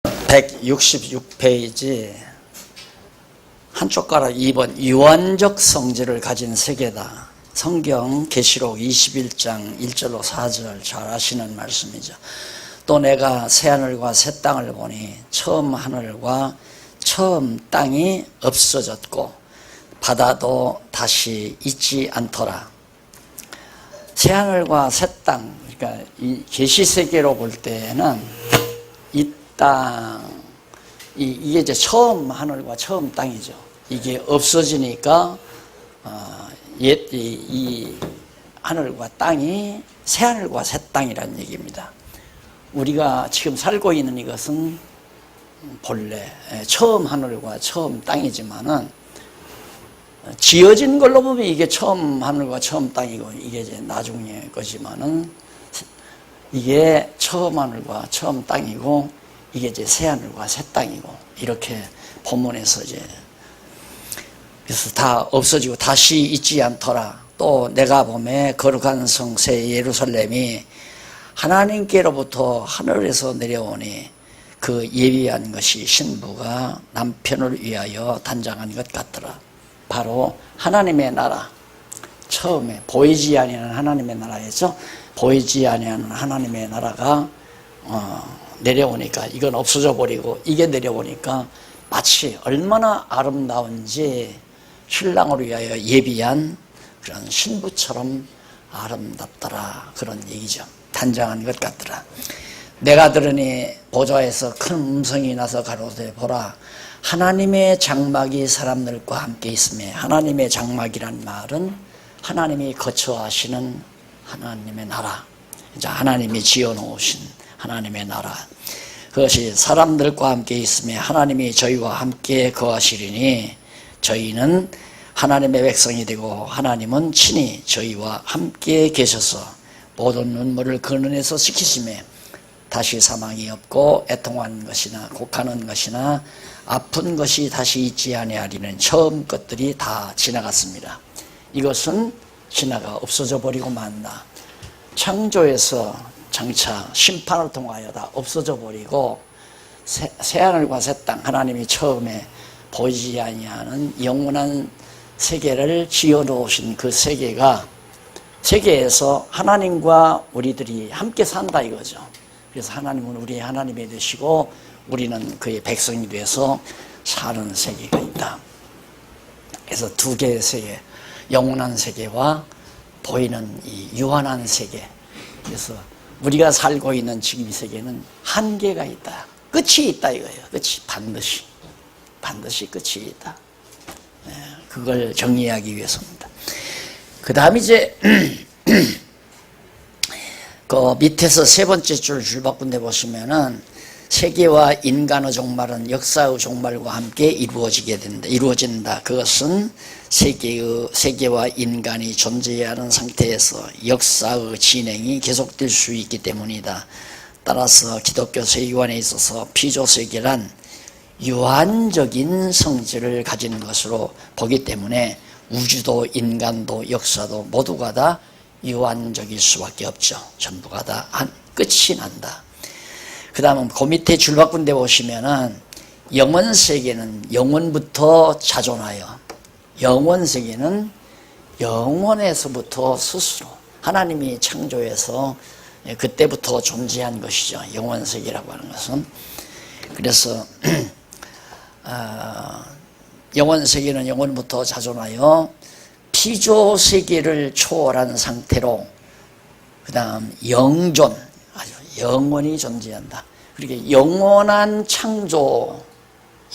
166페이지 한쪽 가락 2번 유한적 성질을 가진 세계다. 성경 계시록 21장 1절로 4절 잘 아시는 말씀이죠. 또 내가 새하늘과 새 땅을 보니 처음 하늘과 처음 땅이 없어졌고 바다도 다시 있지 않더라. 새하늘과 새 땅, 그러니까 이 계시세계로 볼 때는 이 땅, 이게 이제 처음 하늘과 처음 땅이죠. 이게 없어지니까 이 하늘과 땅이 새 하늘과 새 땅이라는 얘기입니다. 우리가 지금 살고 있는 이것은 본래 처음 하늘과 처음 땅이지만은 지어진 걸로 보면 이게 처음 하늘과 처음 땅이고 이게 이제 나중에 거지만은 이게 처음 하늘과 처음 땅이고 이게 이제 새 하늘과 새 땅이고 이렇게 본문에서 이제 그래서 다 없어지고 다시 있지 않더라. 또 내가 보매 거룩한 성 새 예루살렘이 하나님께로부터 하늘에서 내려오니 그 예비한 것이 신부가 남편을 위하여 단장한 것 같더라. 바로 하나님의 나라, 처음에 보이지 아니하는 하나님의 나라였죠. 보이지 아니하는 하나님의 나라가 내려오니까 이건 없어져 버리고 이게 내려오니까 마치 얼마나 아름다운지 신랑을 위하여 예비한 그런 신부처럼 아름답더라, 그런 얘기죠. 단장한 것 같더라. 내가 들으니 보좌에서 큰 음성이 나서 가로되 보라, 하나님의 장막이 사람들과 함께 있으며, 하나님의 장막이란 말은 하나님이 거처하시는 하나님의 나라, 이제 하나님이 지어놓으신 하나님의 나라, 그것이 사람들과 함께 있으며 하나님이 저희와 함께 거하시리니 저희는 하나님의 백성이 되고 하나님은 친히 저희와 함께 계셔서 모든 눈물을 그 눈에서 씻기시며 다시 사망이 없고 애통한 것이나 곡하는 것이나 아픈 것이 다시 있지 아니하리는 처음 것들이 다 지나갔습니다. 이것은 지나가 없어져 버리고 만다. 창조에서 장차 심판을 통하여 다 없어져 버리고 새하늘과 새 땅, 하나님이 처음에 보이지 아니하는 영원한 세계를 지어놓으신 그 세계에서 하나님과 우리들이 함께 산다 이거죠. 그래서 하나님은 우리의 하나님이 되시고 우리는 그의 백성이 돼서 사는 세계가 있다. 그래서 두 개의 세계, 영원한 세계와 보이는 이 유한한 세계. 그래서 우리가 살고 있는 지금 이 세계는 한계가 있다, 끝이 있다 이거예요. 끝이 반드시 끝이 있다. 그걸 정리하기 위해서입니다. 그 다음 이제 그 밑에서 세 번째 줄 바꾼 데 보시면은 세계와 인간의 종말은 역사의 종말과 함께 이루어진다. 그것은 세계와 인간이 존재해야 하는 상태에서 역사의 진행이 계속될 수 있기 때문이다. 따라서 기독교 세계관에 있어서 피조세계란 유한적인 성질을 가진 것으로 보기 때문에 우주도 인간도 역사도 모두가 다 유한적일 수밖에 없죠. 전부가 다 끝이 난다. 그 다음은 그 밑에 줄 바꾼 데 보시면은 영원 세계는 영원부터 자존하여, 영원 세계는 영원에서부터 스스로 하나님이 창조해서 그때부터 존재한 것이죠. 영원 세계라고 하는 것은. 그래서 영원 세계는 영원부터 자존하여 피조 세계를 초월한 상태로 그 다음 영존, 아주 영원히 존재한다. 그러니까 영원한 창조,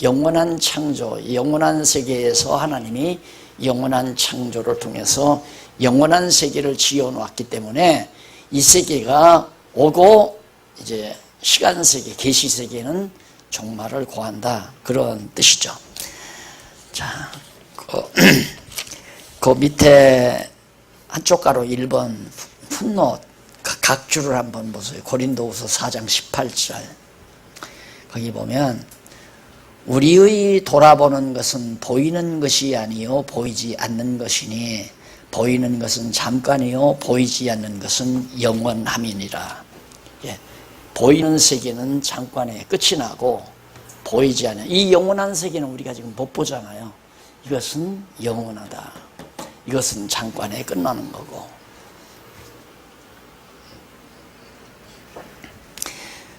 영원한 세계에서 하나님이 영원한 창조를 통해서 영원한 세계를 지어놓았기 때문에 이 세계가 오고 이제 시간 세계, 계시 세계는 종말을 고한다, 그런 뜻이죠. 자, 그 밑에 한쪽 가로 1번 풋노트 각 줄을 한번 보세요. 고린도후서 4장 18절 거기 보면 우리의 돌아보는 것은 보이는 것이 아니요 보이지 않는 것이니 보이는 것은 잠깐이요 보이지 않는 것은 영원함이니라. 보이는 세계는 잠깐에 끝이 나고 보이지 않아요. 이 영원한 세계는 우리가 지금 못 보잖아요. 이것은 영원하다. 이것은 잠깐에 끝나는 거고.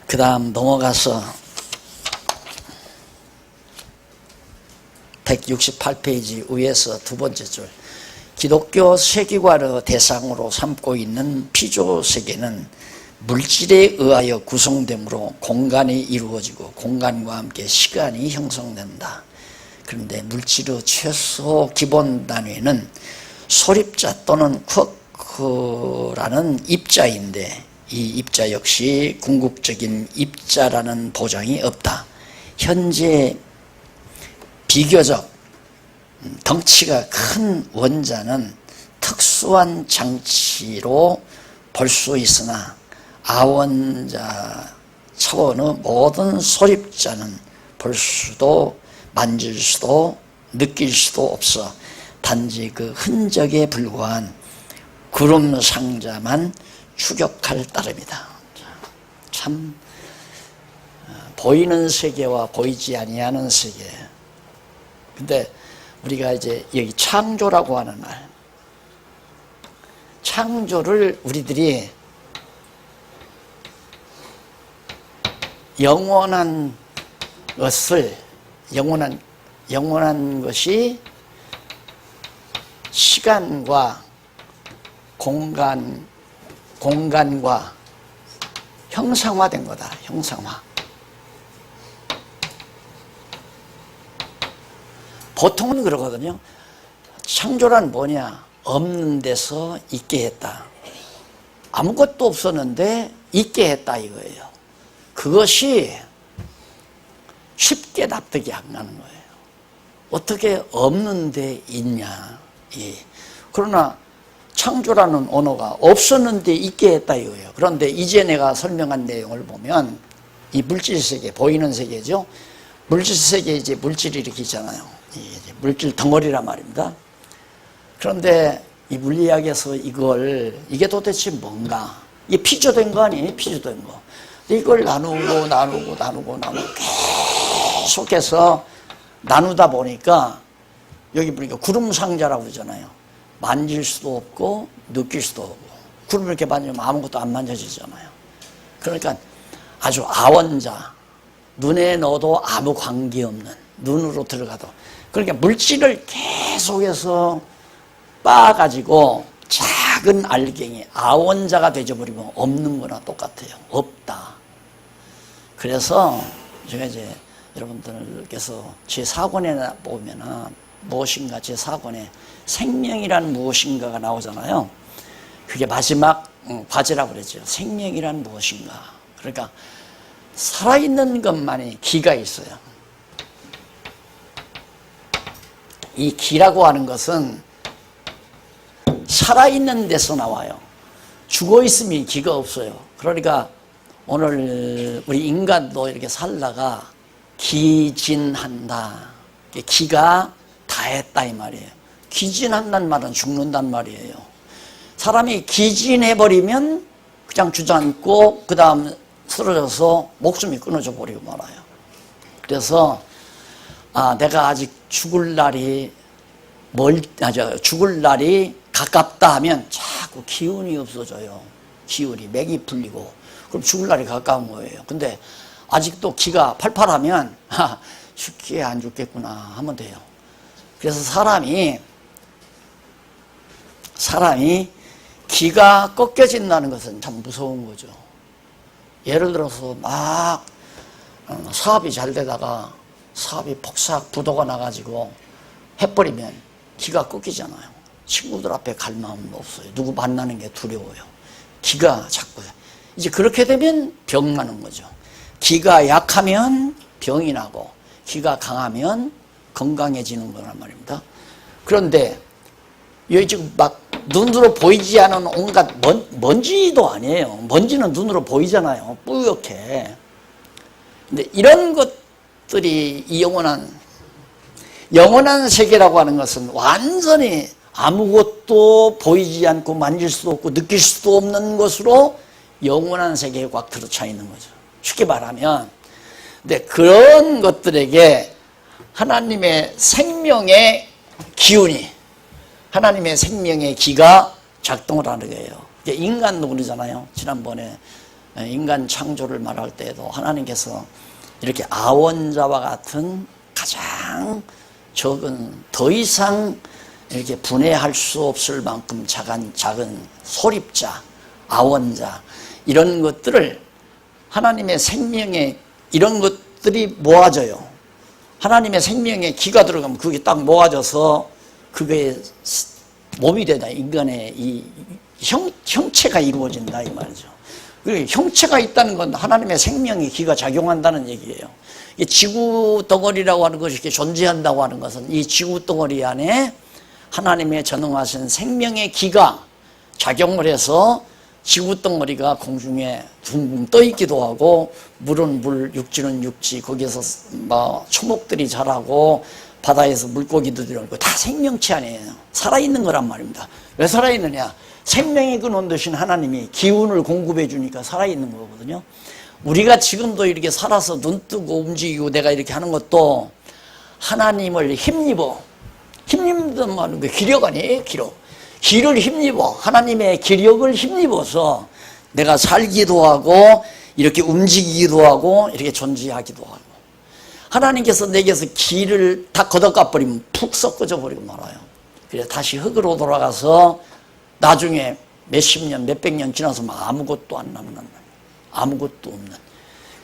그 다음 넘어가서 168페이지 위에서 두 번째 줄. 기독교 세계관을 대상으로 삼고 있는 피조 세계는 물질에 의하여 구성되므로 공간이 이루어지고 공간과 함께 시간이 형성된다. 그런데 물질의 최소 기본 단위는 소립자 또는 쿼크라는 입자인데 이 입자 역시 궁극적인 입자라는 보장이 없다. 현재 비교적 덩치가 큰 원자는 특수한 장치로 볼 수 있으나 아원자 차원의 모든 소립자는 볼 수도 만질 수도 느낄 수도 없어 단지 그 흔적에 불과한 구름 상자만 추격할 따름이다. 참 보이는 세계와 보이지 아니하는 세계. 근데 우리가 이제 여기 창조라고 하는 말, 창조를 우리들이 영원한 것을 영원한 것이 시간과 공간과 형상화된 거다. 형상화. 보통은 그러거든요. 창조란 뭐냐? 없는 데서 있게 했다. 아무것도 없었는데 있게 했다 이거예요. 그것이 쉽게 납득이 안 가는 거예요. 어떻게 없는 데 있냐. 그러나 창조라는 언어가 없었는데 있게 했다 이거예요. 그런데 이제 내가 설명한 내용을 보면 이 물질세계, 보이는 세계죠. 물질세계에 이제 물질이 이렇게 있잖아요. 이게 물질 덩어리란 말입니다. 그런데 이 물리학에서 이게 도대체 뭔가? 이게 피조된 거 아니에요? 피조된 거. 이걸 나누고 계속해서 나누다 보니까 여기 보니까 구름 상자라고 그러잖아요. 만질 수도 없고 느낄 수도 없고 구름을 이렇게 만지면 아무것도 안 만져지잖아요. 그러니까 아주 아원자, 눈에 넣어도 아무 관계없는, 눈으로 들어가도, 그러니까 물질을 계속해서 빻아가지고 작은 알갱이, 아원자가 되어버리면 없는 거나 똑같아요. 없다. 그래서 제가 이제 여러분들께서 제4권에 보면은 무엇인가 제4권에 생명이란 무엇인가가 나오잖아요. 그게 마지막 과제라고 그랬죠. 생명이란 무엇인가. 그러니까 살아있는 것만이 기가 있어요. 이 기라고 하는 것은 살아있는 데서 나와요. 죽어있으면 기가 없어요. 그러니까 오늘 우리 인간도 이렇게 살다가 기진한다. 기가 다했다 이 말이에요. 기진한다는 말은 죽는단 말이에요. 사람이 기진해버리면 그냥 주저앉고 그 다음 쓰러져서 목숨이 끊어져 버리고 말아요. 그래서 내가 아직 죽을 날이 가깝다 하면 자꾸 기운이 없어져요. 기운이 맥이 풀리고 그럼 죽을 날이 가까운 거예요. 근데 아직도 기가 팔팔하면 죽기에 안 죽겠구나 하면 돼요. 그래서 사람이 기가 꺾여진다는 것은 참 무서운 거죠. 예를 들어서 막 사업이 잘 되다가 사업이 폭삭 부도가 나가지고 해버리면 기가 꺾이잖아요. 친구들 앞에 갈 마음도 없어요. 누구 만나는 게 두려워요. 기가 자꾸 이제 그렇게 되면 병 나는 거죠. 기가 약하면 병이 나고 기가 강하면 건강해지는 거란 말입니다. 그런데 여기 지금 막 눈으로 보이지 않은 온갖 먼지도 아니에요. 먼지는 눈으로 보이잖아요. 뿌옇게. 근데 이런 것들이 이 영원한 세계라고 하는 것은 완전히 아무것도 보이지 않고 만질 수도 없고 느낄 수도 없는 것으로 영원한 세계에 꽉 들어차 있는 거죠. 쉽게 말하면. 근데 그런 것들에게 하나님의 생명의 기운이, 하나님의 생명의 기가 작동을 하는 거예요. 이게 인간도 그러잖아요. 지난번에 인간 창조를 말할 때에도 하나님께서 이렇게 아원자와 같은 가장 적은, 더 이상 이렇게 분해할 수 없을 만큼 작은 소립자, 아원자, 이런 것들을 하나님의 생명의 이런 것들이 모아져요. 하나님의 생명의 기가 들어가면 그게 딱 모아져서 그게 몸이 되다. 인간의 이 형체가 이루어진다 이 말이죠. 그리고 형체가 있다는 건 하나님의 생명의 기가 작용한다는 얘기예요. 이 지구 덩어리라고 하는 것이 이렇게 존재한다고 하는 것은 이 지구 덩어리 안에 하나님의 전능하신 생명의 기가 작용을 해서 지구 덩어리가 공중에 둥둥 떠 있기도 하고, 물은 물, 육지는 육지, 거기에서 뭐 초목들이 자라고 바다에서 물고기도 들어오고 다 생명체 아니에요. 살아있는 거란 말입니다. 왜 살아있느냐? 생명의 근원 되신 하나님이 기운을 공급해 주니까 살아있는 거거든요. 우리가 지금도 이렇게 살아서 눈 뜨고 움직이고 내가 이렇게 하는 것도 하나님을 힘입는 말은 그 기력 아니에요? 기를 힘입어. 하나님의 기력을 힘입어서 내가 살기도 하고 이렇게 움직이기도 하고 이렇게 존재하기도 하고, 하나님께서 내게서 기를 다 걷어가 버리면 푹 섞어져 버리고 말아요. 그래서 다시 흙으로 돌아가서 나중에 몇십 년, 몇백 년 지나서 아무것도 안 남는, 아무것도 없는.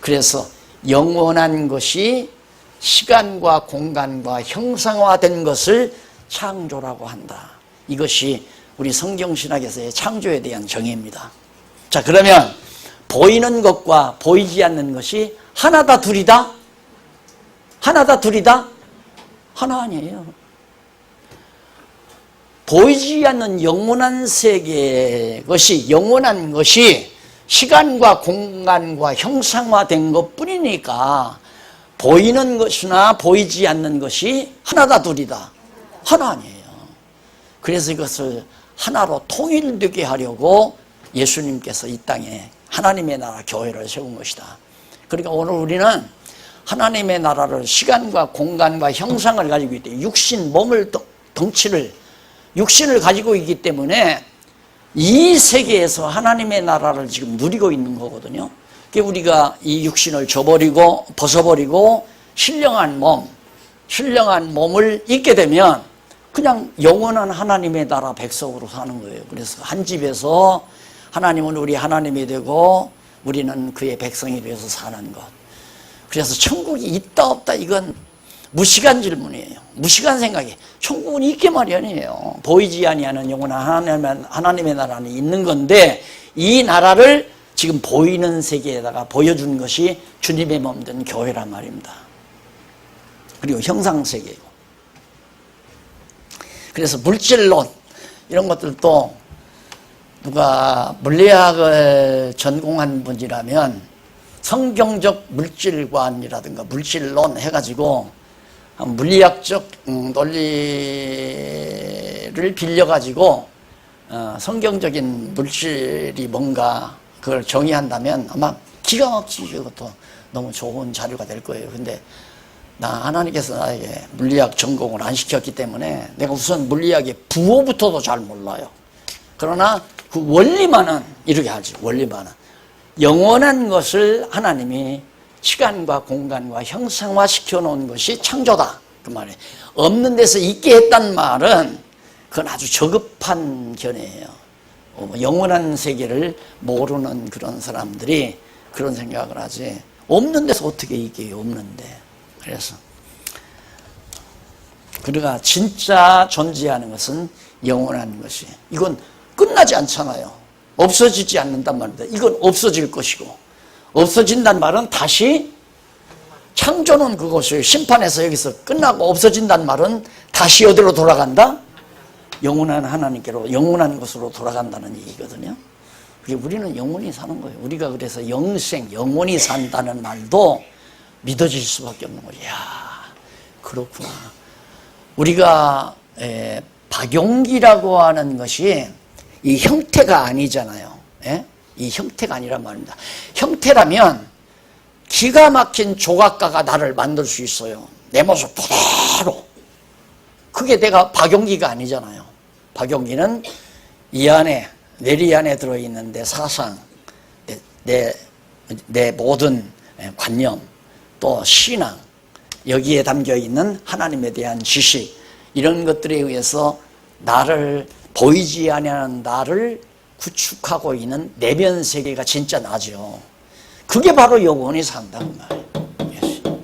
그래서 영원한 것이 시간과 공간과 형상화된 것을 창조라고 한다. 이것이 우리 성경신학에서의 창조에 대한 정의입니다. 자, 그러면 보이는 것과 보이지 않는 것이 하나다 둘이다? 하나다 둘이다? 하나 아니에요. 보이지 않는 영원한 세계의 것이, 영원한 것이 시간과 공간과 형상화된 것 뿐이니까 보이는 것이나 보이지 않는 것이 하나다 둘이다? 하나 아니에요. 그래서 이것을 하나로 통일되게 하려고 예수님께서 이 땅에 하나님의 나라 교회를 세운 것이다. 그러니까 오늘 우리는 하나님의 나라를 시간과 공간과 형상을 가지고 있대. 육신, 몸을, 덩치를, 육신을 가지고 있기 때문에 이 세계에서 하나님의 나라를 지금 누리고 있는 거거든요. 그러니까 우리가 이 육신을 벗어버리고 신령한 몸을 입게 되면 그냥 영원한 하나님의 나라 백성으로 사는 거예요. 그래서 한 집에서 하나님은 우리 하나님이 되고 우리는 그의 백성이 되어서 사는 것. 그래서 천국이 있다 없다 이건 무시간 질문이에요. 무시간 생각이. 천국은 있게 마련이에요. 보이지 아니하는 영원한 하나님의 나라는 있는 건데, 이 나라를 지금 보이는 세계에다가 보여준 것이 주님의 몸된 교회란 말입니다. 그리고 형상세계고. 그래서 물질론 이런 것들도 누가 물리학을 전공한 분이라면 성경적 물질관이라든가 물질론 해가지고 물리학적 논리를 빌려가지고 성경적인 물질이 뭔가 그걸 정의한다면 아마 기가 막히게 그것도 너무 좋은 자료가 될 거예요. 근데 하나님께서 나에게 물리학 전공을 안 시켰기 때문에 내가 우선 물리학의 부호부터도 잘 몰라요. 그러나 그 원리만은 이렇게 알지. 원리만은 영원한 것을 하나님이 시간과 공간과 형상화시켜 놓은 것이 창조다 그 말이에요. 없는 데서 있게 했단 말은 그건 아주 저급한 견해예요. 영원한 세계를 모르는 그런 사람들이 그런 생각을 하지, 없는 데서 어떻게 있게 해요? 없는데. 그래서 그러가 진짜 존재하는 것은 영원한 것이, 이건 끝나지 않잖아요. 없어지지 않는단 말입니다. 이건 없어질 것이고, 없어진단 말은 다시 창조는 그것을 심판해서 여기서 끝나고, 없어진단 말은 다시 어디로 돌아간다? 영원한 하나님께로, 영원한 것으로 돌아간다는 얘기거든요. 우리는 영원히 사는 거예요. 우리가 그래서 영생, 영원히 산다는 말도 믿어질 수밖에 없는 거예요. 이야, 그렇구나. 우리가 박용기라고 하는 것이 이 형태가 아니잖아요. 예? 이 형태가 아니란 말입니다. 형태라면 기가 막힌 조각가가 나를 만들 수 있어요. 내 모습 그대로. 그게 내가 박용기가 아니잖아요. 박용기는 이 안에, 뇌리 안에 들어있는 내 사상, 내 모든 관념, 또 신앙, 여기에 담겨있는 하나님에 대한 지식, 이런 것들에 의해서 나를, 보이지 아니하는 나를 구축하고 있는 내면 세계가 진짜 나죠. 그게 바로 영원히 산다는 말이에요.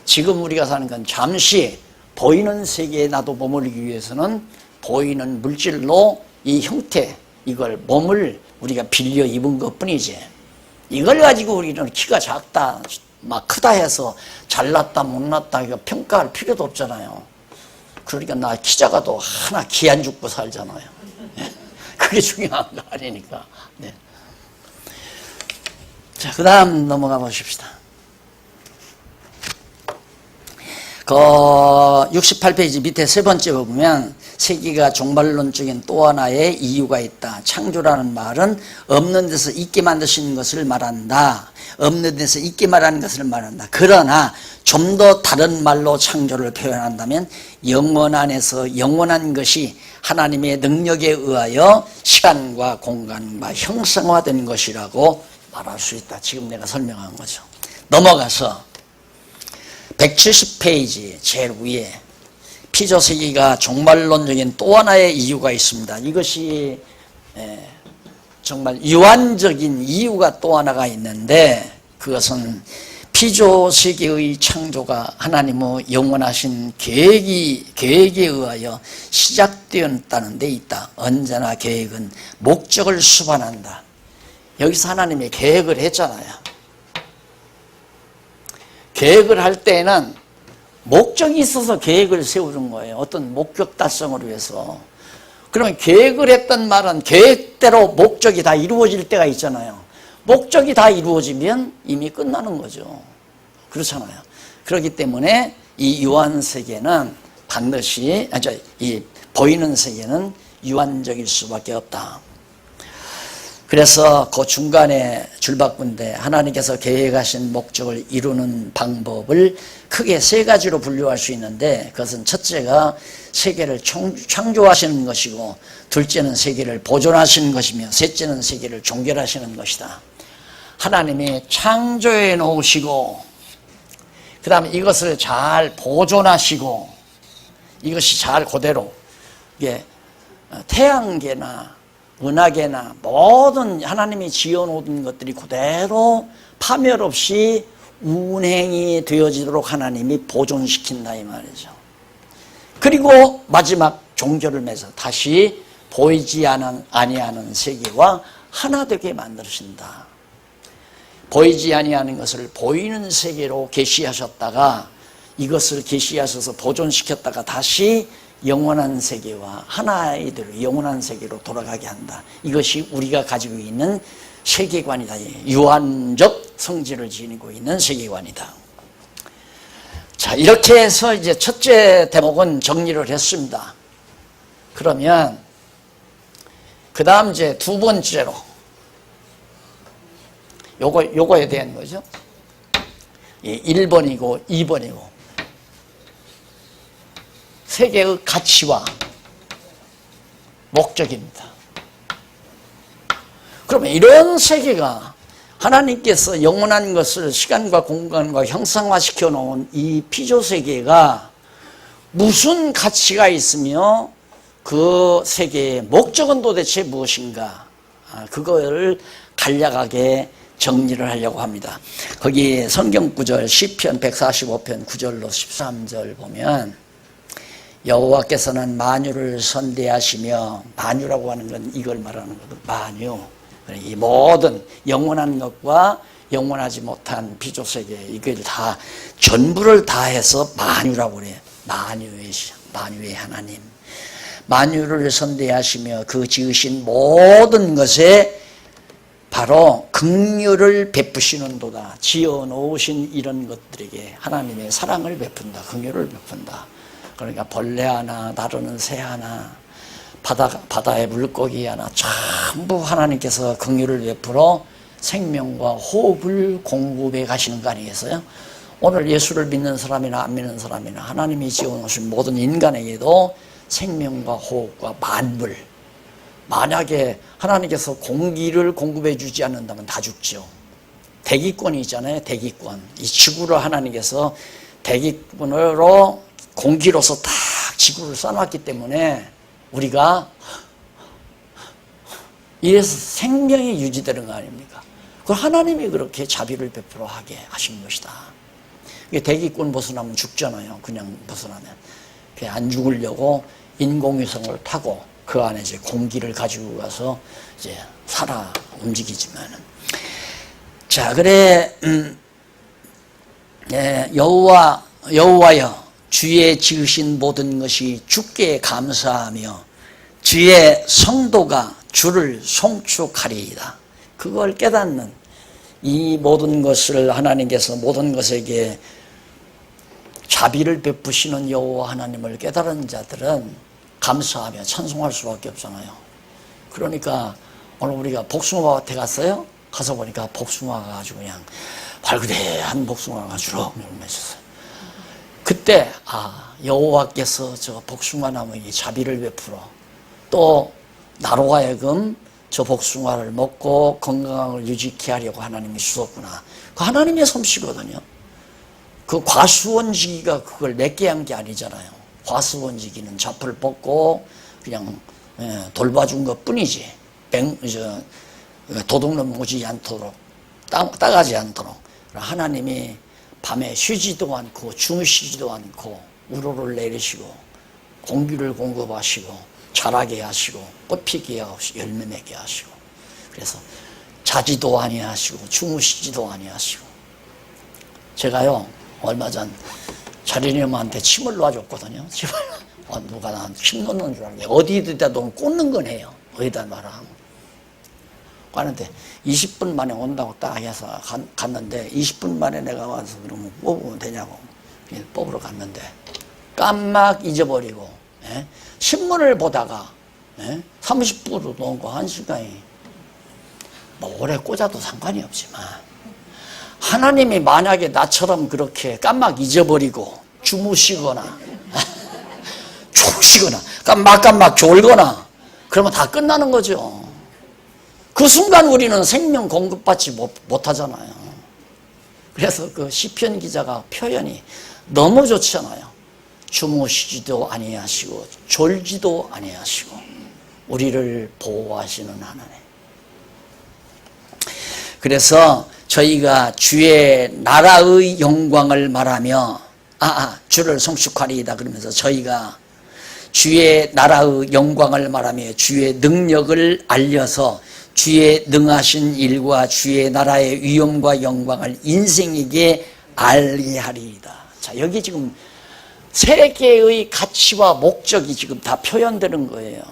지금 우리가 사는 건 잠시 보이는 세계에 나도 머물기 위해서는 보이는 물질로 이 형태, 이걸 몸을 우리가 빌려 입은 것뿐이지, 이걸 가지고 우리는 키가 작다, 막 크다 해서 잘났다 못났다 이거 평가할 필요도 없잖아요. 그러니까 나 키 작아도 하나 기 안 죽고 살잖아요. 그게 중요한 거 아니니까. 네. 자, 그 다음 넘어가 보십시다. 그 68페이지 밑에 세 번째 보면 세계가 종말론적인 또 하나의 이유가 있다. 창조라는 말은 없는 데서 있게 만드시는 것을 말한다. 없는 데서 있게 말하는 것을 말한다. 그러나 좀 더 다른 말로 창조를 표현한다면 영원 안에서 영원한 것이 하나님의 능력에 의하여 시간과 공간과 형상화된 것이라고 말할 수 있다. 지금 내가 설명한 거죠. 넘어가서 170페이지 제일 위에 피조세계가 종말론적인 또 하나의 이유가 있습니다. 이것이 정말 유한적인 이유가 또 하나가 있는데, 그것은 피조세계의 창조가 하나님의 영원하신 계획에 의하여 시작되었다는 데 있다. 언제나 계획은 목적을 수반한다. 여기서 하나님이 계획을 했잖아요. 계획을 할 때에는 목적이 있어서 계획을 세우는 거예요. 어떤 목적 달성을 위해서. 그러면 계획을 했던 말은 계획대로 목적이 다 이루어질 때가 있잖아요. 목적이 다 이루어지면 이미 끝나는 거죠. 그렇잖아요. 그렇기 때문에 이 유한 세계는 반드시, 이 보이는 세계는 유한적일 수밖에 없다. 그래서 그 중간에 줄바꾼데 하나님께서 계획하신 목적을 이루는 방법을 크게 세 가지로 분류할 수 있는데, 그것은 첫째가 세계를 창조하시는 것이고, 둘째는 세계를 보존하시는 것이며, 셋째는 세계를 종결하시는 것이다. 하나님이 창조해 놓으시고, 그 다음에 이것을 잘 보존하시고, 이것이 잘 그대로 이게 태양계나 은하계나 모든 하나님이 지어놓은 것들이 그대로 파멸 없이 운행이 되어지도록 하나님이 보존시킨다 이 말이죠. 그리고 마지막 종결을 맺어 다시 보이지 아니하는 세계와 하나 되게 만드신다. 보이지 아니하는 것을 보이는 세계로 계시하셨다가, 이것을 계시하셔서 보존시켰다가 다시 영원한 세계와 하나의 대로 영원한 세계로 돌아가게 한다. 이것이 우리가 가지고 있는 세계관이다. 유한적 성질을 지니고 있는 세계관이다. 자, 이렇게 해서 이제 첫째 대목은 정리를 했습니다. 그러면 그 다음 이제 두 번째로 요거에 대한 거죠. 1번이고 2번이고 세계의 가치와 목적입니다. 그러면 이런 세계가 하나님께서 영원한 것을 시간과 공간과 형상화시켜 놓은 이 피조세계가 무슨 가치가 있으며 그 세계의 목적은 도대체 무엇인가, 그걸 간략하게 정리를 하려고 합니다. 거기 성경구절 시편 145편 9절로 13절 보면 여호와께서는 만유를 선대하시며, 만유라고 하는 건 이걸 말하는 거거든. 만유, 이 모든 영원한 것과 영원하지 못한 피조세계, 이걸 다 전부를 다 해서 만유라고 그래요. 만유의 하나님, 만유를 선대하시며 그 지으신 모든 것에 바로 긍휼을 베푸시는도다. 지어 놓으신 이런 것들에게 하나님의 사랑을 베푼다, 긍휼을 베푼다. 그러니까 벌레 하나, 나르는 새 하나, 바다의 물고기 하나 전부 하나님께서 긍휼을 베풀어 생명과 호흡을 공급해 가시는 거 아니겠어요? 오늘 예수를 믿는 사람이나 안 믿는 사람이나 하나님이 지어놓으신 모든 인간에게도 생명과 호흡과 만물, 만약에 하나님께서 공기를 공급해 주지 않는다면 다 죽죠. 대기권이 있잖아요. 대기권. 이 지구를 하나님께서 대기권으로 공기로서 딱 지구를 써놨기 때문에 우리가 이래서 생명이 유지되는 거 아닙니까? 그걸 하나님이 그렇게 자비를 베풀어 하게 하신 것이다. 대기권 벗어나면 죽잖아요. 그냥 벗어나면. 안 죽으려고 인공위성을 타고 그 안에 이제 공기를 가지고 가서 이제 살아 움직이지만은. 자, 그래, 여호와여, 주의 지으신 모든 것이 주께 감사하며 주의 성도가 주를 송축하리이다. 그걸 깨닫는 이 모든 것을 하나님께서 모든 것에게 자비를 베푸시는 여호와 하나님을 깨달은 자들은 감사하며 찬송할 수밖에 없잖아요. 그러니까 오늘 우리가 복숭아밭에 갔어요. 가서 보니까 복숭아가 아주 그냥 발그레한 복숭아가 주렁주렁 맺었어요. 그때 여호와께서 저 복숭아 나무에 자비를 베풀어 또 나로 하여금 저 복숭아를 먹고 건강을 유지케 하려고 하나님이 주셨구나. 그 하나님의 솜씨거든요. 그 과수원지기가 그걸 내게 한 게 아니잖아요. 과수원지기는 잡풀 뽑고 그냥 돌봐준 것 뿐이지. 도둑놈 오지 않도록, 따가지 않도록. 하나님이 밤에 쉬지도 않고 주무시지도 않고 우로를 내리시고 공기를 공급하시고 자라게 하시고 꽃 피게 하시고 열매 맺게 하시고 그래서 자지도 아니하시고 주무시지도 아니하시고. 제가요 얼마 전 자리님한테 침을 놔줬거든요. 누가 나한테 침 놓는 줄 알았는데 어디에다 놓으면 꽂는 거네요. 어디다 놔라 가는데 20분 만에 온다고 딱 해서 갔는데 20분 만에 내가 와서 그러면 뽑으면 되냐고 뽑으러 갔는데 깜막 잊어버리고 신문을 보다가 30분으로 놓은 거 1시간이 뭐 오래 꽂아도 상관이 없지만 하나님이 만약에 나처럼 그렇게 깜막 잊어버리고 주무시거나 졸시거나 깜막 졸거나 그러면 다 끝나는 거죠. 그 순간 우리는 생명 공급받지 못하잖아요. 그래서 그 시편 기자가 표현이 너무 좋잖아요. 주무시지도 아니하시고 졸지도 아니하시고 우리를 보호하시는 하나님. 그래서 저희가 주의 나라의 영광을 말하며 주를 송축하리이다 그러면서 저희가 주의 나라의 영광을 말하며 주의 능력을 알려서 주의 능하신 일과 주의 나라의 위엄과 영광을 인생에게 알게 하리이다. 자, 여기 지금 세 개의 가치와 목적이 지금 다 표현되는 거예요.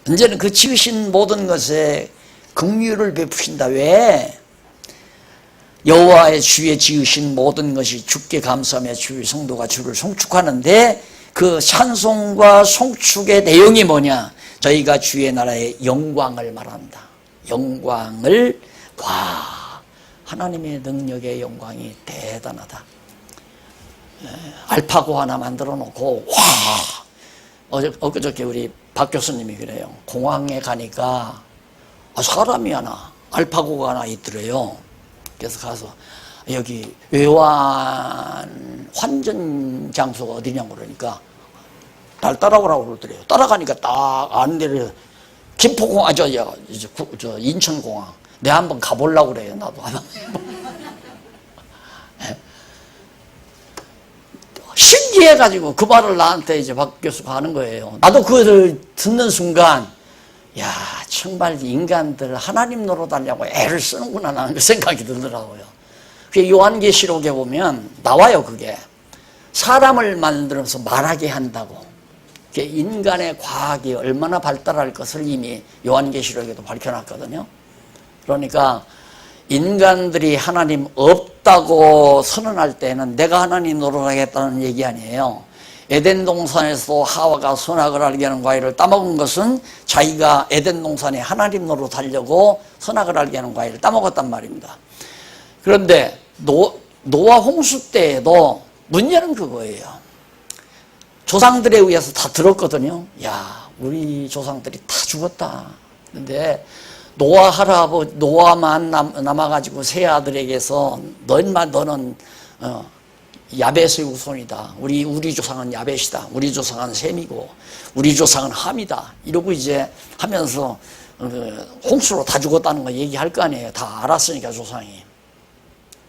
언제는 그 지으신 모든 것에 긍휼을 베푸신다. 왜? 여호와의 주의 지으신 모든 것이 주께 감사하며 주의 성도가 주를 송축하는데 그 찬송과 송축의 내용이 뭐냐? 저희가 주의 나라의 영광을 말한다. 영광을 하나님의 능력의 영광이 대단하다. 알파고 하나 만들어 놓고 엊그저께 우리 박 교수님이 그래요. 공항에 가니까 사람이 하나 알파고가 하나 있더래요. 그래서 가서 여기 외환 환전 장소가 어디냐고 그러니까 날 따라오라고 그러더래요. 따라가니까 딱 아는 데를 김포공항 저 인천공항 내가 한번 가보려고 그래요. 나도 신기해가지고 그 말을 나한테 이제 박 교수가 하는 거예요. 나도 그걸 듣는 순간 야 정말 인간들 하나님 노릇하려고 애를 쓰는구나 나는 그 생각이 들더라고요. 그 요한계시록에 보면 나와요. 그게 사람을 만들어서 말하게 한다고. 인간의 과학이 얼마나 발달할 것을 이미 요한계시록에도 밝혀놨거든요. 그러니까 인간들이 하나님 없다고 선언할 때는 내가 하나님 노릇하겠다는 얘기 아니에요. 에덴 동산에서 하와가 선악을 알게 하는 과일을 따먹은 것은 자기가 에덴 동산에 하나님 노릇하려고 선악을 알게 하는 과일을 따먹었단 말입니다. 그런데 노아 홍수 때에도 문제는 그거예요. 조상들에 의해서 다 들었거든요. 야, 우리 조상들이 다 죽었다. 근데 노아만 남아가지고 세 아들에게서 너는 야벳의 후손이다. 우리 조상은 야벳이다. 우리 조상은 셈이고 우리 조상은 함이다. 이러고 이제 하면서 홍수로 다 죽었다는 거 얘기할 거 아니에요. 다 알았으니까 조상이.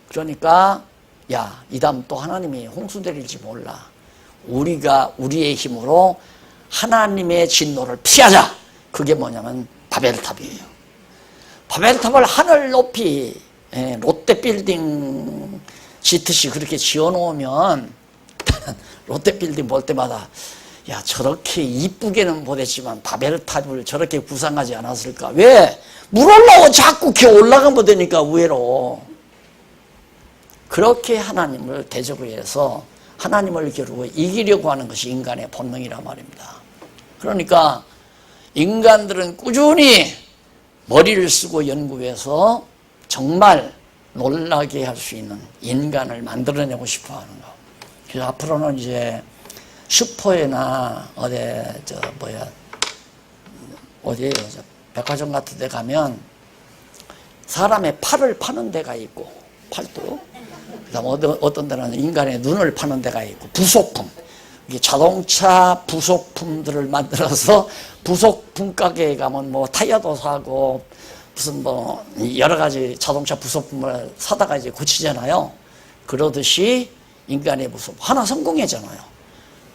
그러니까 야, 이 다음 또 하나님이 홍수 내릴지 몰라. 우리가 우리의 힘으로 하나님의 진노를 피하자. 그게 뭐냐면 바벨탑이에요. 바벨탑을 하늘 높이 롯데빌딩 짓듯이 그렇게 지어놓으면 롯데빌딩 볼 때마다 야, 저렇게 이쁘게는 못했지만 바벨탑을 저렇게 구상하지 않았을까. 왜? 물 올라오고 자꾸 이렇게 올라가면 되니까 위로. 그렇게 하나님을 대적해서 하나님을 겨루고 이기려고 하는 것이 인간의 본능이란 말입니다. 그러니까 인간들은 꾸준히 머리를 쓰고 연구해서 정말 놀라게 할 수 있는 인간을 만들어내고 싶어 하는 거. 그래서 앞으로는 이제 슈퍼에나 어디 백화점 같은 데 가면 사람의 팔을 파는 데가 있고, 팔도. 그다음 어떤 데는 인간의 눈을 파는 데가 있고, 부속품. 이게 자동차 부속품들을 만들어서 부속품 가게에 가면 뭐 타이어도 사고 무슨 뭐 여러 가지 자동차 부속품을 사다가 이제 고치잖아요. 그러듯이 인간의 부속품 하나 성공했잖아요.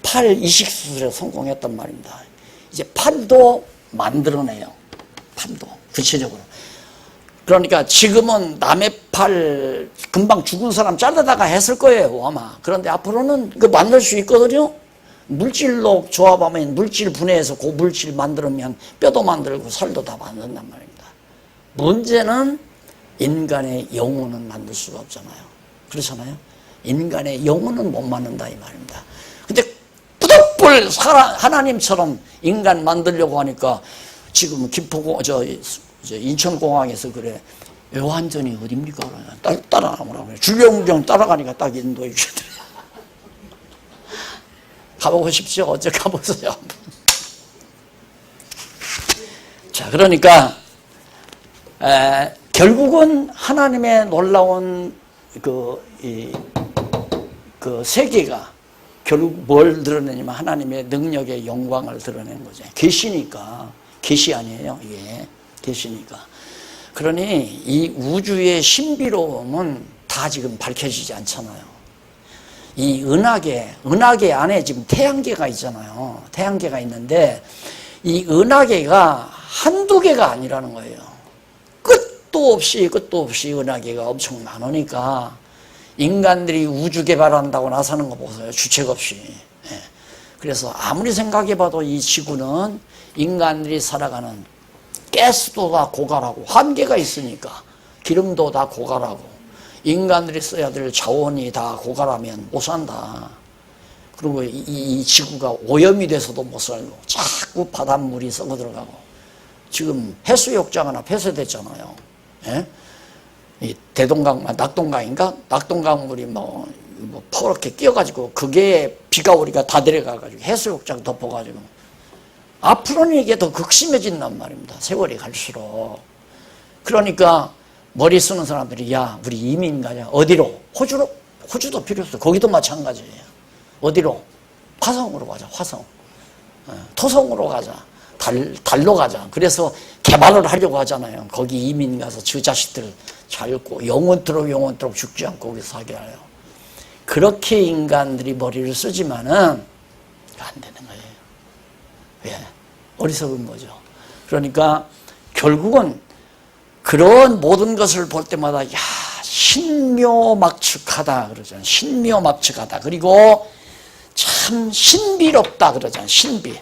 팔 이식 수술에 성공했단 말입니다. 이제 팔도 만들어내요. 팔도 구체적으로. 그러니까 지금은 남의 팔 금방 죽은 사람 자르다가 했을 거예요 아마. 그런데 앞으로는 그 만들 수 있거든요. 물질로 조합하면 물질 분해해서 그 물질 만들면 뼈도 만들고 살도 다 만든단 말입니다. 문제는 인간의 영혼은 만들 수가 없잖아요. 그렇잖아요. 인간의 영혼은 못 만든다 이 말입니다. 근데 부득불 하나님처럼 인간 만들려고 하니까 지금 인천공항에서 그래. 외환전이 어딥니까? 따라가라고 그래. 주경경 따라가니까 딱 인도에 주더래. 가보고 싶죠? 어째 가보세요. 자, 그러니까 결국은 하나님의 놀라운 그 세계가 결국 뭘 드러내냐면 하나님의 능력의 영광을 드러내는 거죠. 계시니까. 계시 아니에요? 예, 계시니까. 그러니 이 우주의 신비로움은 다 지금 밝혀지지 않잖아요. 이 은하계 안에 지금 태양계가 있잖아요. 태양계가 있는데 이 은하계가 한두 개가 아니라는 거예요. 끝도 없이 은하계가 엄청 많으니까 인간들이 우주 개발한다고 나서는 거 보세요. 주책 없이. 예. 그래서 아무리 생각해봐도 이 지구는 인간들이 살아가는 가스도 다 고갈하고 한계가 있으니까 기름도 다 고갈하고 인간들이 써야 될 자원이 다 고갈하면 못 산다. 그리고 이 지구가 오염이 돼서도 못 살고 자꾸 바닷물이 썩어 들어가고 지금 해수욕장 하나 폐쇄됐잖아요. 예? 이 낙동강인가? 낙동강물이 뭐 퍼렇게 끼어가지고 그게 비가 오니까 다 내려가가지고 해수욕장 덮어가지고 앞으로는 이게 더 극심해진단 말입니다. 세월이 갈수록. 그러니까 머리 쓰는 사람들이 야 우리 이민 가자. 어디로? 호주도 필요 없어. 거기도 마찬가지예요. 어디로? 화성으로 가자. 화성. 토성으로 가자. 달로 가자. 그래서 개발을 하려고 하잖아요. 거기 이민 가서 저 자식들 잘 있고 영원토록 죽지 않고 거기서 살게 하려. 그렇게 인간들이 머리를 쓰지만은 안 되는 거예요. 왜? 어리석은 거죠. 그러니까 결국은 그런 모든 것을 볼 때마다 야 신묘막측하다 그러잖아요. 신묘막측하다. 그리고 참 신비롭다 그러잖아요. 신비.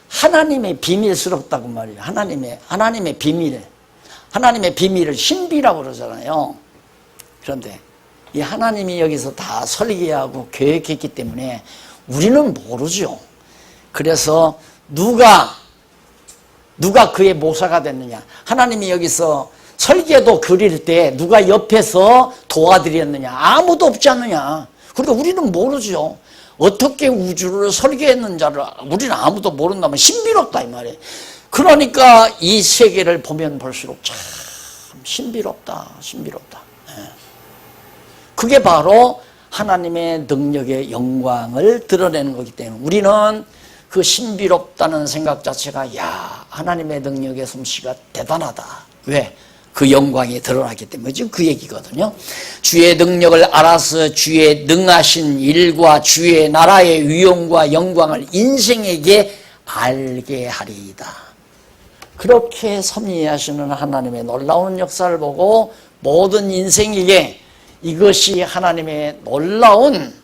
하나님의 비밀스럽다고 말이에요. 하나님의 비밀. 하나님의 비밀을 신비라고 그러잖아요. 그런데 이 하나님이 여기서 다 설계하고 계획했기 때문에 우리는 모르죠. 그래서 누가 그의 모사가 됐느냐. 하나님이 여기서 설계도 그릴 때 누가 옆에서 도와드렸느냐. 아무도 없지 않느냐. 그러니까 우리는 모르죠. 어떻게 우주를 설계했는지를 우리는 아무도 모른다면 신비롭다 이 말이에요. 그러니까 이 세계를 보면 볼수록 참 신비롭다. 그게 바로 하나님의 능력의 영광을 드러내는 거기 때문에 우리는 그 신비롭다는 생각 자체가 야 하나님의 능력의 솜씨가 대단하다. 왜? 그 영광이 드러나기 때문에 지금 그 얘기거든요. 주의 능력을 알아서 주의 능하신 일과 주의 나라의 위엄과 영광을 인생에게 알게 하리이다. 그렇게 섭리하시는 하나님의 놀라운 역사를 보고 모든 인생에게 이것이 하나님의 놀라운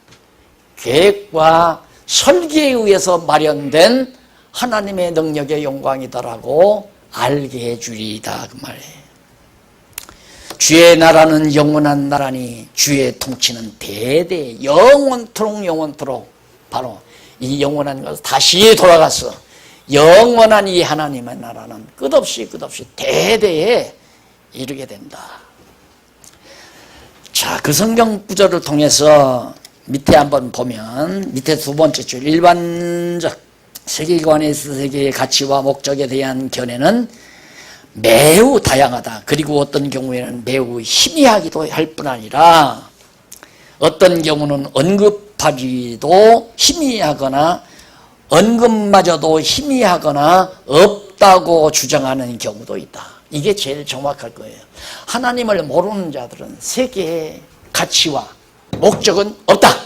계획과 설계에 의해서 마련된 하나님의 능력의 영광이다라고 알게 해주리이다 그 말이에요. 주의 나라는 영원한 나라니 주의 통치는 대대 영원토록 바로 이 영원한 것 다시 돌아가서 영원한 이 하나님의 나라는 끝없이 대대에 이르게 된다. 자, 그 성경 구절을 통해서 밑에 한번 보면 밑에 두 번째 줄 일반적 세계관에서 세계의 가치와 목적에 대한 견해는 매우 다양하다. 그리고 어떤 경우에는 매우 희미하기도 할 뿐 아니라 어떤 경우는 언급하기도 희미하거나 언급마저도 희미하거나 없다고 주장하는 경우도 있다. 이게 제일 정확할 거예요. 하나님을 모르는 자들은 세계의 가치와 목적은 없다.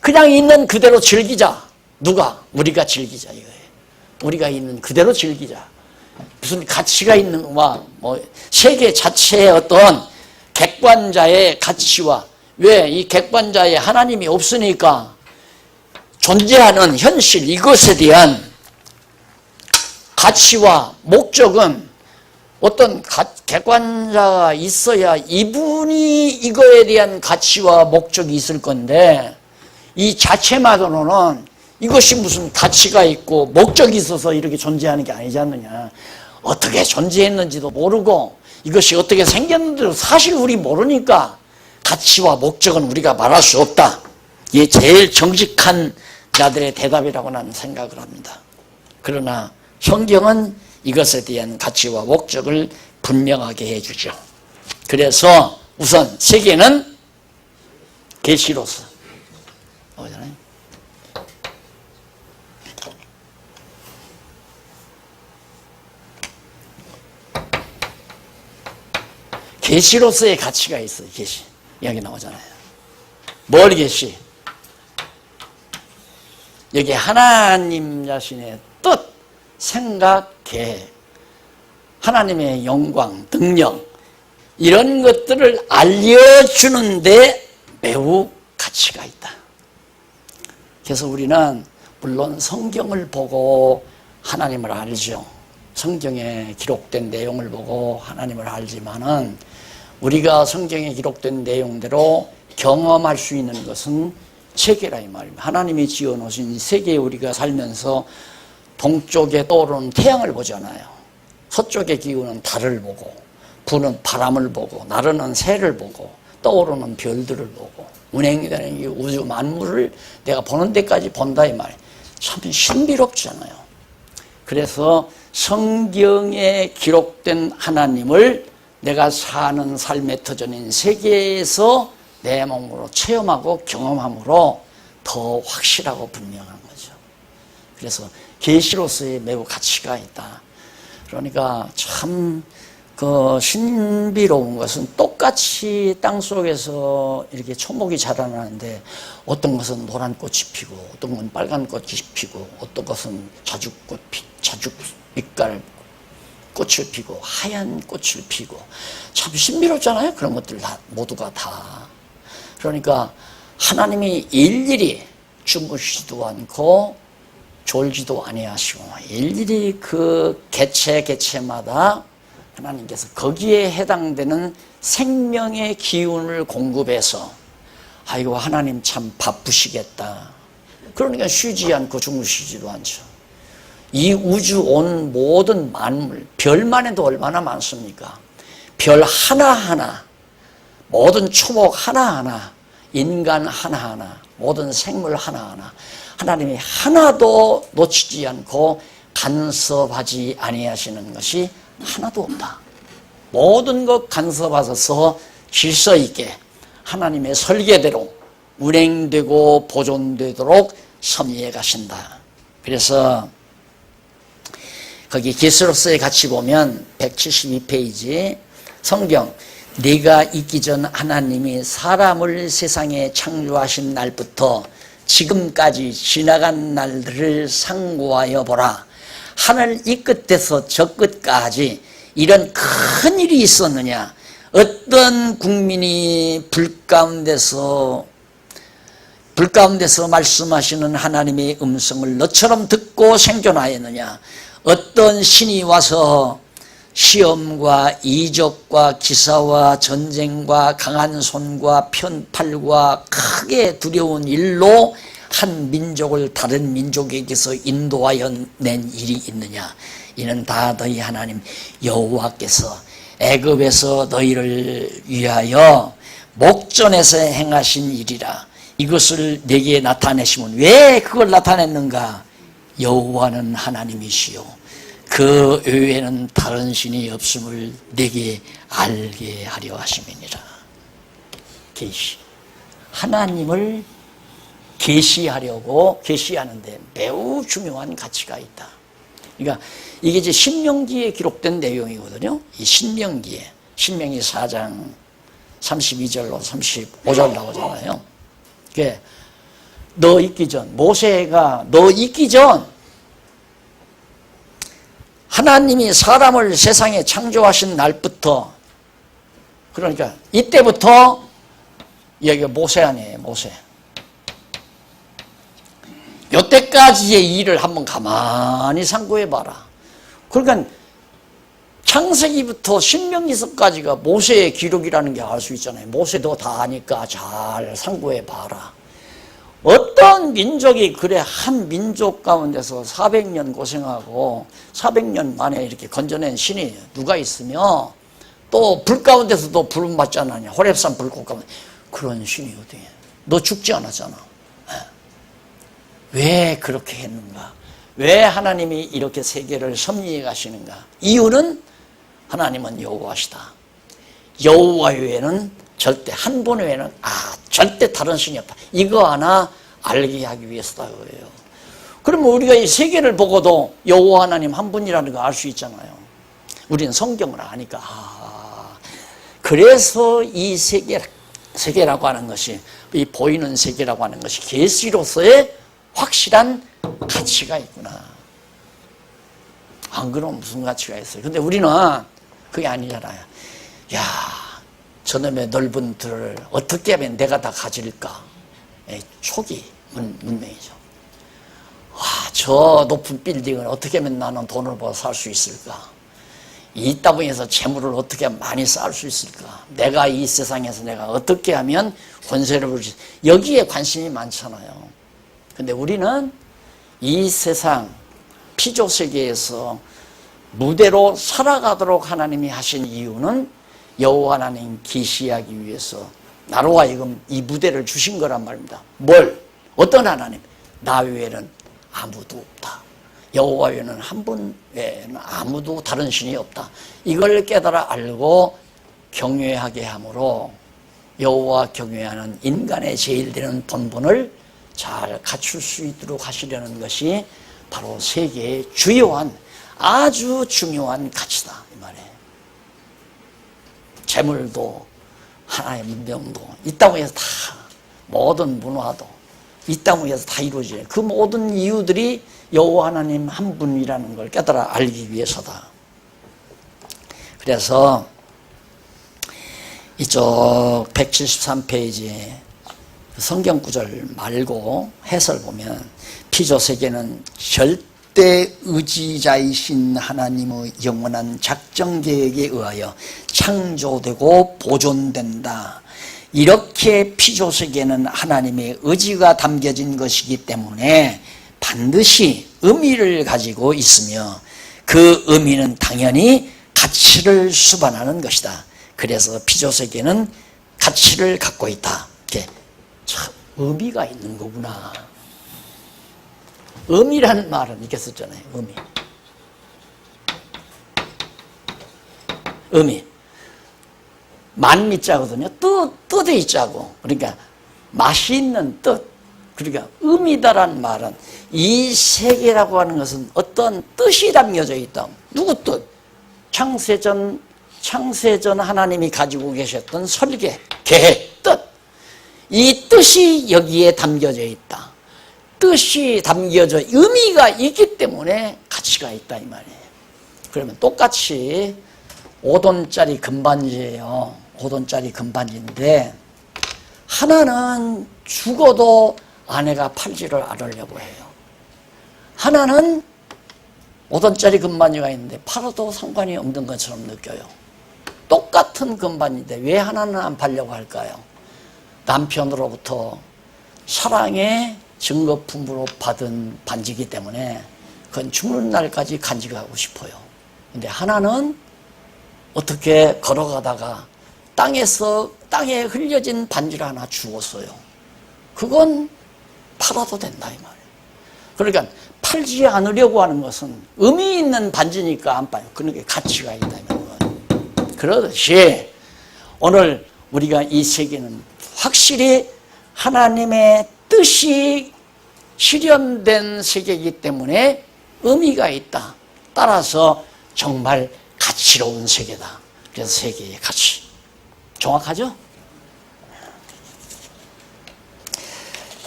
그냥 있는 그대로 즐기자. 누가? 우리가 즐기자 이거예요. 우리가 있는 그대로 즐기자. 무슨 가치가 있는 뭐 세계 자체의 어떤 객관자의 가치와 왜 이 객관자의 하나님이 없으니까 존재하는 현실 이것에 대한 가치와 목적은 어떤 객관자가 있어야 이분이 이거에 대한 가치와 목적이 있을 건데 이 자체만으로는 이것이 무슨 가치가 있고 목적이 있어서 이렇게 존재하는 게 아니지 않느냐. 어떻게 존재했는지도 모르고 이것이 어떻게 생겼는지도 사실 우리 모르니까 가치와 목적은 우리가 말할 수 없다. 이게 제일 정직한 자들의 대답이라고 나는 생각을 합니다. 그러나 성경은 이것에 대한 가치와 목적을 분명하게 해주죠. 그래서 우선 세계는 계시로서 나오잖아요. 계시로서의 가치가 있어요. 계시 여기 나오잖아요. 뭘 계시? 여기 하나님 자신의 뜻, 생각, 계획, 하나님의 영광, 능력 이런 것들을 알려주는데 매우 가치가 있다. 그래서 우리는 물론 성경을 보고 하나님을 알죠. 성경에 기록된 내용을 보고 하나님을 알지만은 우리가 성경에 기록된 내용대로 경험할 수 있는 것은 세계라 이 말입니다. 하나님이 지어놓으신 이 세계에 우리가 살면서 동쪽에 떠오르는 태양을 보잖아요. 서쪽에 기우는 달을 보고 부는 바람을 보고 나르는 새를 보고 떠오르는 별들을 보고 운행되는 이 우주 만물을 내가 보는 데까지 본다 이 말이에요. 참 신비롭잖아요. 그래서 성경에 기록된 하나님을 내가 사는 삶의 터전인 세계에서 내 몸으로 체험하고 경험함으로 더 확실하고 분명한 거죠. 그래서 계시로서의 매우 가치가 있다. 그러니까 참 그 신비로운 것은 똑같이 땅속에서 이렇게 초목이 자라나는데 어떤 것은 노란 꽃이 피고 어떤 건 빨간 꽃이 피고 어떤 것은 자줏빛깔 꽃을 피고 하얀 꽃을 피고 참 신비롭잖아요. 그런 것들 다 모두가 다. 그러니까 하나님이 일일이 주무시지도 않고 졸지도 아니하시고 일일이 그 개체마다 하나님께서 거기에 해당되는 생명의 기운을 공급해서 아이고 하나님 참 바쁘시겠다. 그러니까 쉬지 않고 주무시지도 않죠. 이 우주 온 모든 만물, 별만 해도 얼마나 많습니까? 별 하나하나, 모든 초목 하나하나, 인간 하나하나, 모든 생물 하나하나 하나님이 하나도 놓치지 않고 간섭하지 아니하시는 것이 하나도 없다. 모든 것 간섭하셔서 질서 있게 하나님의 설계대로 운행되고 보존되도록 섭리해 가신다. 그래서 거기 계시록서에 같이 보면 172페이지 성경, 네가 있기 전 하나님이 사람을 세상에 창조하신 날부터 지금까지 지나간 날들을 상고하여 보라. 하늘 이 끝에서 저 끝까지 이런 큰 일이 있었느냐? 어떤 국민이 불 가운데서 말씀하시는 하나님의 음성을 너처럼 듣고 생존하였느냐? 어떤 신이 와서 시험과 이적과 기사와 전쟁과 강한 손과 편팔과 크게 두려운 일로 한 민족을 다른 민족에게서 인도하여 낸 일이 있느냐? 이는 다 너희 하나님 여호와께서 애굽에서 너희를 위하여 목전에서 행하신 일이라. 이것을 내게 나타내시면 왜 그걸 나타냈는가? 여호와는 하나님이시요 그 외에는 다른 신이 없음을 내게 알게 하려 하심이니라. 계시, 하나님을 계시하는데 매우 중요한 가치가 있다. 그러니까 이게 이제 신명기에 기록된 내용이거든요. 이 신명기에, 신명기 4장 32절로 35절 나오잖아요. 그게 너 있기 전, 모세가 너 있기 전 하나님이 사람을 세상에 창조하신 날부터, 그러니까 이때부터, 여기가 모세 아니에요, 모세. 여태까지의 일을 한번 가만히 상고해 봐라. 그러니까 창세기부터 신명기서까지가 모세의 기록이라는 게 알 수 있잖아요. 모세도 다 아니까 잘 상고해 봐라. 어떤 민족이 그래 한 민족 가운데서 400년 고생하고 400년 만에 이렇게 건져낸 신이 누가 있으며 또 불 가운데서도 부름 받지 않았냐. 호렙산 불꽃 가운데. 그런 신이 어떻게 해. 너 죽지 않았잖아. 왜 그렇게 했는가? 왜 하나님이 이렇게 세계를 섭리해 가시는가? 이유는 하나님은 여호와시다. 여호와 외에는 절대, 한 분 외에는 절대 다른 신이 없다. 이거 하나 알게 하기 위해서다 그래요. 그러면 우리가 이 세계를 보고도 여호와 하나님 한 분이라는 거 알 수 있잖아요. 우리는 성경을 아니까. 그래서 이 세계라고 하는 것이, 이 보이는 세계라고 하는 것이 계시로서의 확실한 가치가 있구나. 안 그러면 무슨 가치가 있어요? 근데 우리는 그게 아니잖아요. 야, 저놈의 넓은 들을 어떻게 하면 내가 다 가질까? 초기 문명이죠. 와, 저 높은 빌딩을 어떻게 하면 나는 돈을 벌어 살 수 있을까? 이 땅에서 재물을 어떻게 하면 많이 쌓을 수 있을까? 내가 이 세상에서 내가 어떻게 하면 권세를 부를 수 있을까? 여기에 관심이 많잖아요. 근데 우리는 이 세상 피조 세계에서 무대로 살아가도록 하나님이 하신 이유는 여호와 하나님 계시하기 위해서 나로 하여금 이 무대를 주신 거란 말입니다. 뭘? 어떤 하나님? 나 외에는 아무도 없다. 여호와 외에는 한 분 외에는 아무도 다른 신이 없다. 이걸 깨달아 알고 경외하게 함으로 여호와 경외하는 인간의 제일 되는 본분을 잘 갖출 수 있도록 하시려는 것이 바로 세계의 주요한, 아주 중요한 가치다 이 말이에요. 재물도 하나의 문명도 이 땅에서 다, 모든 문화도 이 땅에서 다 이루어져요. 그 모든 이유들이 여호와 하나님 한 분이라는 걸 깨달아 알기 위해서다. 그래서 이쪽 173페이지에 성경 구절 말고 해설 보면 피조 세계는 절대 의지자이신 하나님의 영원한 작정 계획에 의하여 창조되고 보존된다. 이렇게 피조세계는 하나님의 의지가 담겨진 것이기 때문에 반드시 의미를 가지고 있으며 그 의미는 당연히 가치를 수반하는 것이다. 그래서 피조세계는 가치를 갖고 있다. 이렇게 참 의미가 있는 거구나. 의미라는 말은 이렇게 썼잖아요. 의미. 만미자거든요. 뜻의 자고. 그러니까 맛이 있는 뜻. 그러니까 의미다라는 말은 이 세계라고 하는 것은 어떤 뜻이 담겨져 있다. 누구 뜻? 창세전 하나님이 가지고 계셨던 설계, 계획, 뜻. 이 뜻이 여기에 담겨져 있다. 뜻이 담겨져 의미가 있기 때문에 가치가 있다 이 말이에요. 그러면 똑같이 5돈짜리 금반지예요. 5돈짜리 금반지인데 하나는 죽어도 아내가 팔지를 않으려고 해요. 하나는 5돈짜리 금반지가 있는데 팔아도 상관이 없는 것처럼 느껴요. 똑같은 금반지인데 왜 하나는 안 팔려고 할까요? 남편으로부터 사랑의 증거품으로 받은 반지이기 때문에 그건 죽는 날까지 간직하고 싶어요. 근데 하나는 어떻게 걸어가다가 땅에 흘려진 반지를 하나 주웠어요. 그건 팔아도 된다 이 말이에요. 그러니까 팔지 않으려고 하는 것은 의미 있는 반지니까 안 팔아요. 그러니까 가치가 있다 이 말이에요. 그러듯이 오늘 우리가 이 세계는 확실히 하나님의 뜻이 실현된 세계이기 때문에 의미가 있다. 따라서 정말 가치로운 세계다. 그래서 세계의 가치. 정확하죠?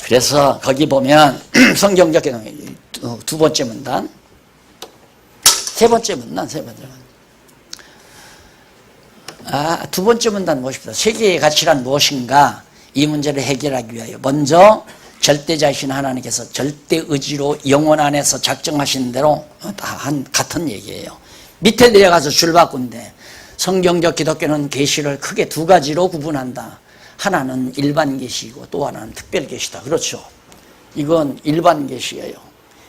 그래서 거기 보면 성경적 개념 두 번째 문단, 세 번째 문단. 두 번째 문단 보십시오. 세계의 가치란 무엇인가? 이 문제를 해결하기 위하여 먼저 절대자이신 하나님께서 절대 의지로 영원 안에서 작정하신 대로 다 같은 얘기예요. 밑에 내려가서 줄 바꾼데 성경적 기독교는 계시를 크게 두 가지로 구분한다. 하나는 일반 계시이고 또 하나는 특별 계시다. 그렇죠? 이건 일반 계시예요.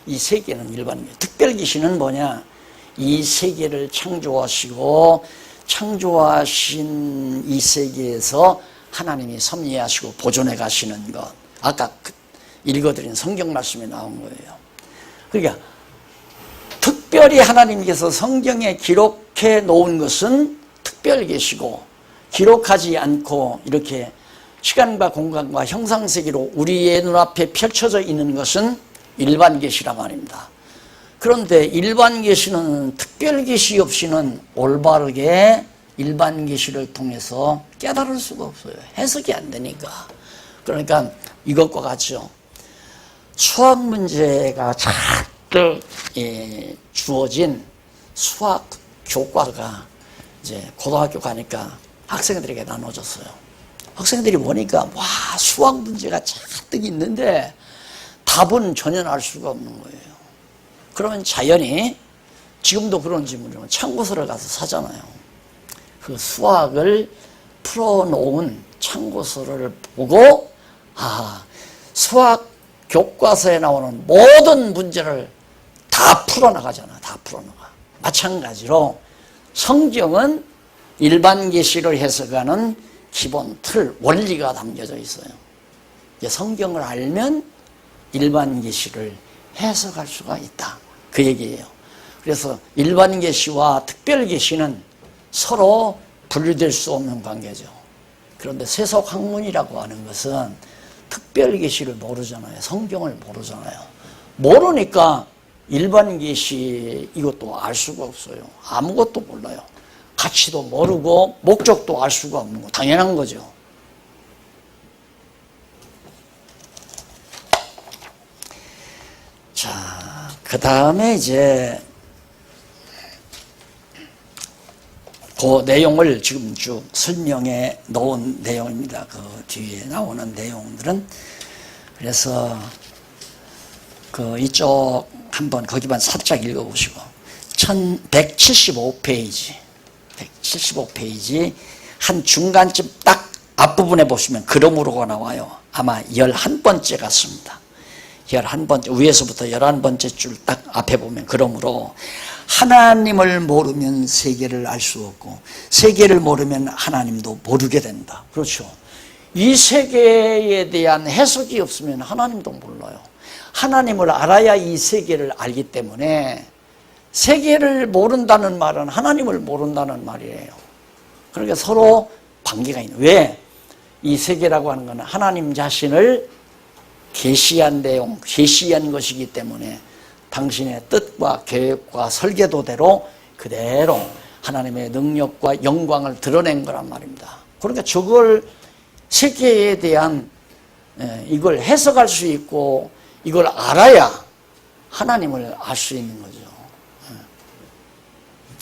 이 세계는 일반 계시. 특별 계시는 뭐냐? 이 세계를 창조하시고 창조하신 이 세계에서 하나님이 섭리하시고 보존해 가시는 것. 아까 읽어드린 성경 말씀에 나온 거예요. 그러니까 특별히 하나님께서 성경에 기록해 놓은 것은 특별 계시고 기록하지 않고 이렇게 시간과 공간과 형상세계로 우리의 눈앞에 펼쳐져 있는 것은 일반 계시란 말입니다. 그런데 일반 계시는 특별 계시 없이는 올바르게 일반 계시를 통해서 깨달을 수가 없어요. 해석이 안 되니까. 그러니까 이것과 같죠. 수학 문제가 잔뜩 주어진 수학 교과가 이제 고등학교 가니까 학생들에게 나눠졌어요. 학생들이 보니까 와 수학 문제가 잔뜩 있는데 답은 전혀 알 수가 없는 거예요. 그러면 자연히 지금도 그런 질문이면 참고서를 가서 사잖아요. 그 수학을 풀어놓은 참고서를 보고 수학 교과서에 나오는 모든 문제를 다 풀어나가잖아. 다 풀어나가. 마찬가지로 성경은 일반 계시를 해석하는 기본 틀, 원리가 담겨져 있어요. 성경을 알면 일반 계시를 해석할 수가 있다. 그 얘기예요. 그래서 일반 계시와 특별 계시는 서로 분리될 수 없는 관계죠. 그런데 세속학문이라고 하는 것은 특별 계시를 모르잖아요. 성경을 모르잖아요. 모르니까 일반 계시 이것도 알 수가 없어요. 아무것도 몰라요. 가치도 모르고 목적도 알 수가 없는 거 당연한 거죠. 자, 그 다음에 이제 그 내용을 지금 쭉 설명해 놓은 내용입니다. 그 뒤에 나오는 내용들은. 그래서 그 이쪽 한번 거기만 살짝 읽어보시고 1175페이지 175페이지 한 중간쯤 딱 앞부분에 보시면 그러므로가 나와요. 아마 11번째 같습니다. 11번째 위에서부터 11번째 줄 딱 앞에 보면 그러므로 하나님을 모르면 세계를 알 수 없고 세계를 모르면 하나님도 모르게 된다. 그렇죠. 이 세계에 대한 해석이 없으면 하나님도 몰라요. 하나님을 알아야 이 세계를 알기 때문에 세계를 모른다는 말은 하나님을 모른다는 말이에요. 그러니까 서로 관계가 있는. 왜? 이 세계라고 하는 것은 하나님 자신을 계시한 내용, 계시한 것이기 때문에 당신의 뜻과 계획과 설계도대로 그대로 하나님의 능력과 영광을 드러낸 거란 말입니다. 그러니까 저걸 세계에 대한 이걸 해석할 수 있고 이걸 알아야 하나님을 알 수 있는 거죠.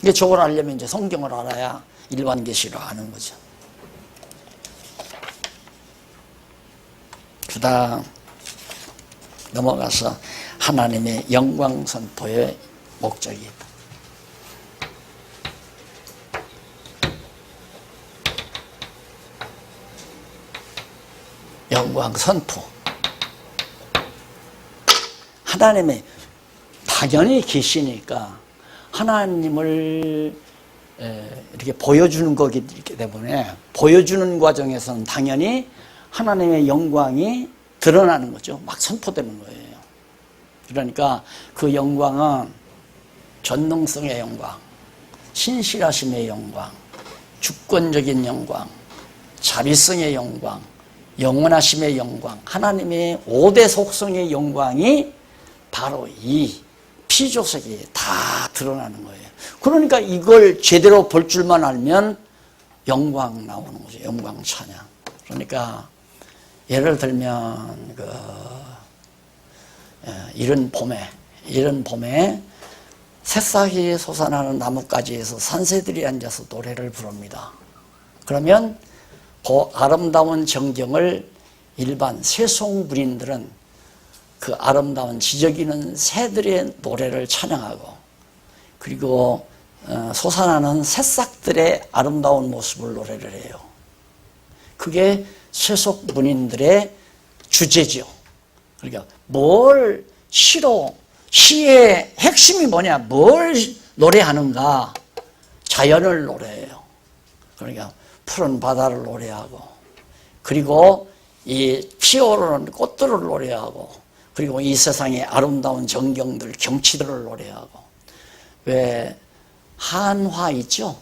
이게 저걸 알려면 이제 성경을 알아야 일반 계시를 아는 거죠. 그다음 넘어가서 하나님의 영광 선포의 목적이 있다. 영광 선포. 하나님의 당연히 계시니까 하나님을 이렇게 보여주는 거기 때문에 보여주는 과정에서는 당연히 하나님의 영광이 드러나는 거죠. 막 선포되는 거예요. 그러니까 그 영광은 전능성의 영광, 신실하심의 영광, 주권적인 영광, 자비성의 영광, 영원하심의 영광, 하나님의 5대 속성의 영광이 바로 이 피조석에 다 드러나는 거예요. 그러니까 이걸 제대로 볼 줄만 알면 영광 나오는 거죠. 영광 찬양. 그러니까 예를 들면 이른 봄에 새싹이 솟아나는 나뭇가지에서 산새들이 앉아서 노래를 부릅니다. 그러면 그 아름다운 정경을 일반 세속문인들은 그 아름다운 지저귀는 새들의 노래를 찬양하고 그리고 솟아나는 새싹들의 아름다운 모습을 노래를 해요. 그게 세속문인들의 주제죠. 그러니까 시의 핵심이 뭐냐? 뭘 노래하는가? 자연을 노래해요. 그러니까 푸른 바다를 노래하고 그리고 이 피어오르는 꽃들을 노래하고 그리고 이 세상의 아름다운 전경들, 경치들을 노래하고 왜 한화 있죠?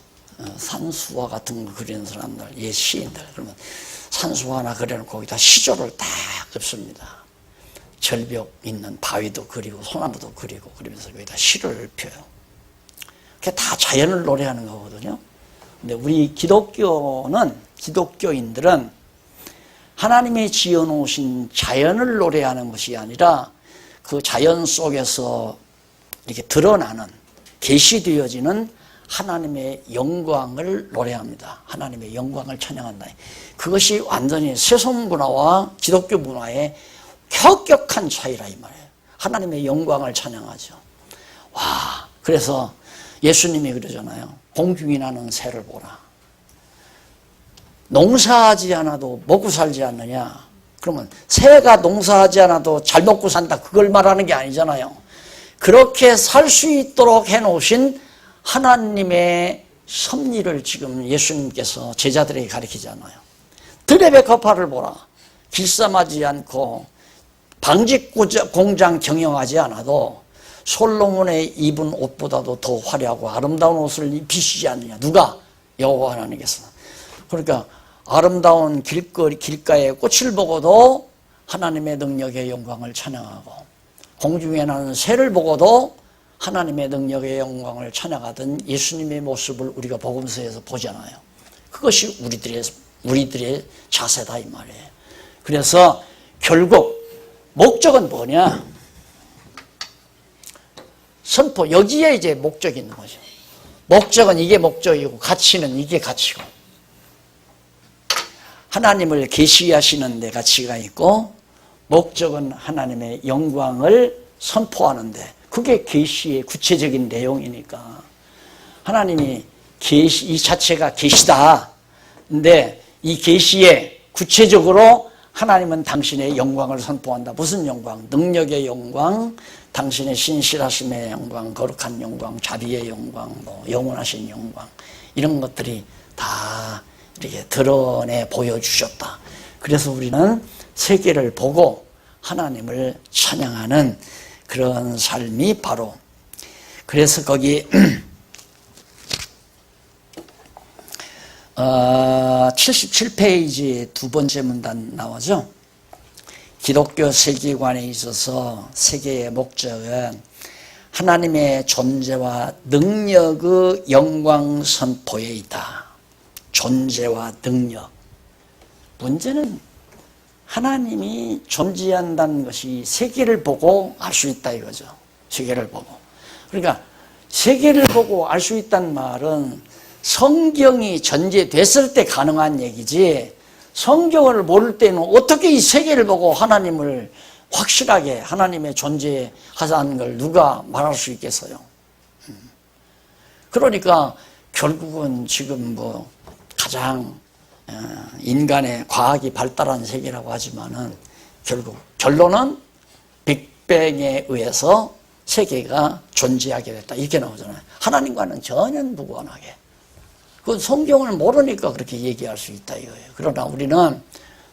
산수화 같은 거 그리는 사람들, 옛 시인들 그러면 산수화 하나 그려놓고 거기다 시조를 딱 긋습니다. 절벽 있는 바위도 그리고 소나무도 그리고 그러면서 거기다 시를 펴요. 그게 다 자연을 노래하는 거거든요. 근데 우리 기독교인들은 하나님이 지어놓으신 자연을 노래하는 것이 아니라 그 자연 속에서 이렇게 드러나는 계시되어지는 하나님의 영광을 노래합니다. 하나님의 영광을 찬양한다. 그것이 완전히 세속 문화와 기독교 문화의 혁격한 차이라 이 말이에요. 하나님의 영광을 찬양하죠. 와, 그래서 예수님이 그러잖아요. 공중이 나는 새를 보라. 농사하지 않아도 먹고 살지 않느냐? 그러면 새가 농사하지 않아도 잘 먹고 산다. 그걸 말하는 게 아니잖아요. 그렇게 살 수 있도록 해놓으신 하나님의 섭리를 지금 예수님께서 제자들에게 가르치잖아요. 들의 백합화를 보라. 길쌈하지 않고 방직 공장 경영하지 않아도 솔로몬의 입은 옷보다도 더 화려하고 아름다운 옷을 입히시지 않느냐. 누가? 여호와 하나님께서. 그러니까 아름다운 길가의 꽃을 보고도 하나님의 능력의 영광을 찬양하고 공중에 나는 새를 보고도 하나님의 능력의 영광을 찬양하던 예수님의 모습을 우리가 복음서에서 보잖아요. 그것이 우리들의 자세다 이 말이에요. 그래서 결국 목적은 뭐냐? 선포, 여기에 이제 목적이 있는 거죠. 목적은 이게 목적이고 가치는 이게 가치고 하나님을 계시하시는 데 가치가 있고 목적은 하나님의 영광을 선포하는 데 그게 계시의 구체적인 내용이니까 하나님이 계시 이 자체가 계시다. 근데 이 계시에 구체적으로 하나님은 당신의 영광을 선포한다. 무슨 영광? 능력의 영광, 당신의 신실하심의 영광, 거룩한 영광, 자비의 영광, 영원하신 영광, 이런 것들이 다 이렇게 드러내 보여주셨다. 그래서 우리는 세계를 보고 하나님을 찬양하는 그런 삶이 바로, 그래서 거기 77페이지 두 번째 문단 나오죠. 기독교 세계관에 있어서 세계의 목적은 하나님의 존재와 능력의 영광 선포에 있다. 존재와 능력. 문제는 하나님이 존재한다는 것이 세계를 보고 알 수 있다 이거죠. 세계를 보고. 그러니까 세계를 보고 알 수 있다는 말은 성경이 전제됐을 때 가능한 얘기지, 성경을 모를 때는 어떻게 이 세계를 보고 하나님을 확실하게 하나님의 존재하다는 걸 누가 말할 수 있겠어요? 그러니까 결국은 지금 가장 인간의 과학이 발달한 세계라고 하지만은 결국 결론은 빅뱅에 의해서 세계가 존재하게 됐다 이렇게 나오잖아요. 하나님과는 전혀 무관하게. 그 성경을 모르니까 그렇게 얘기할 수 있다 이거예요. 그러나 우리는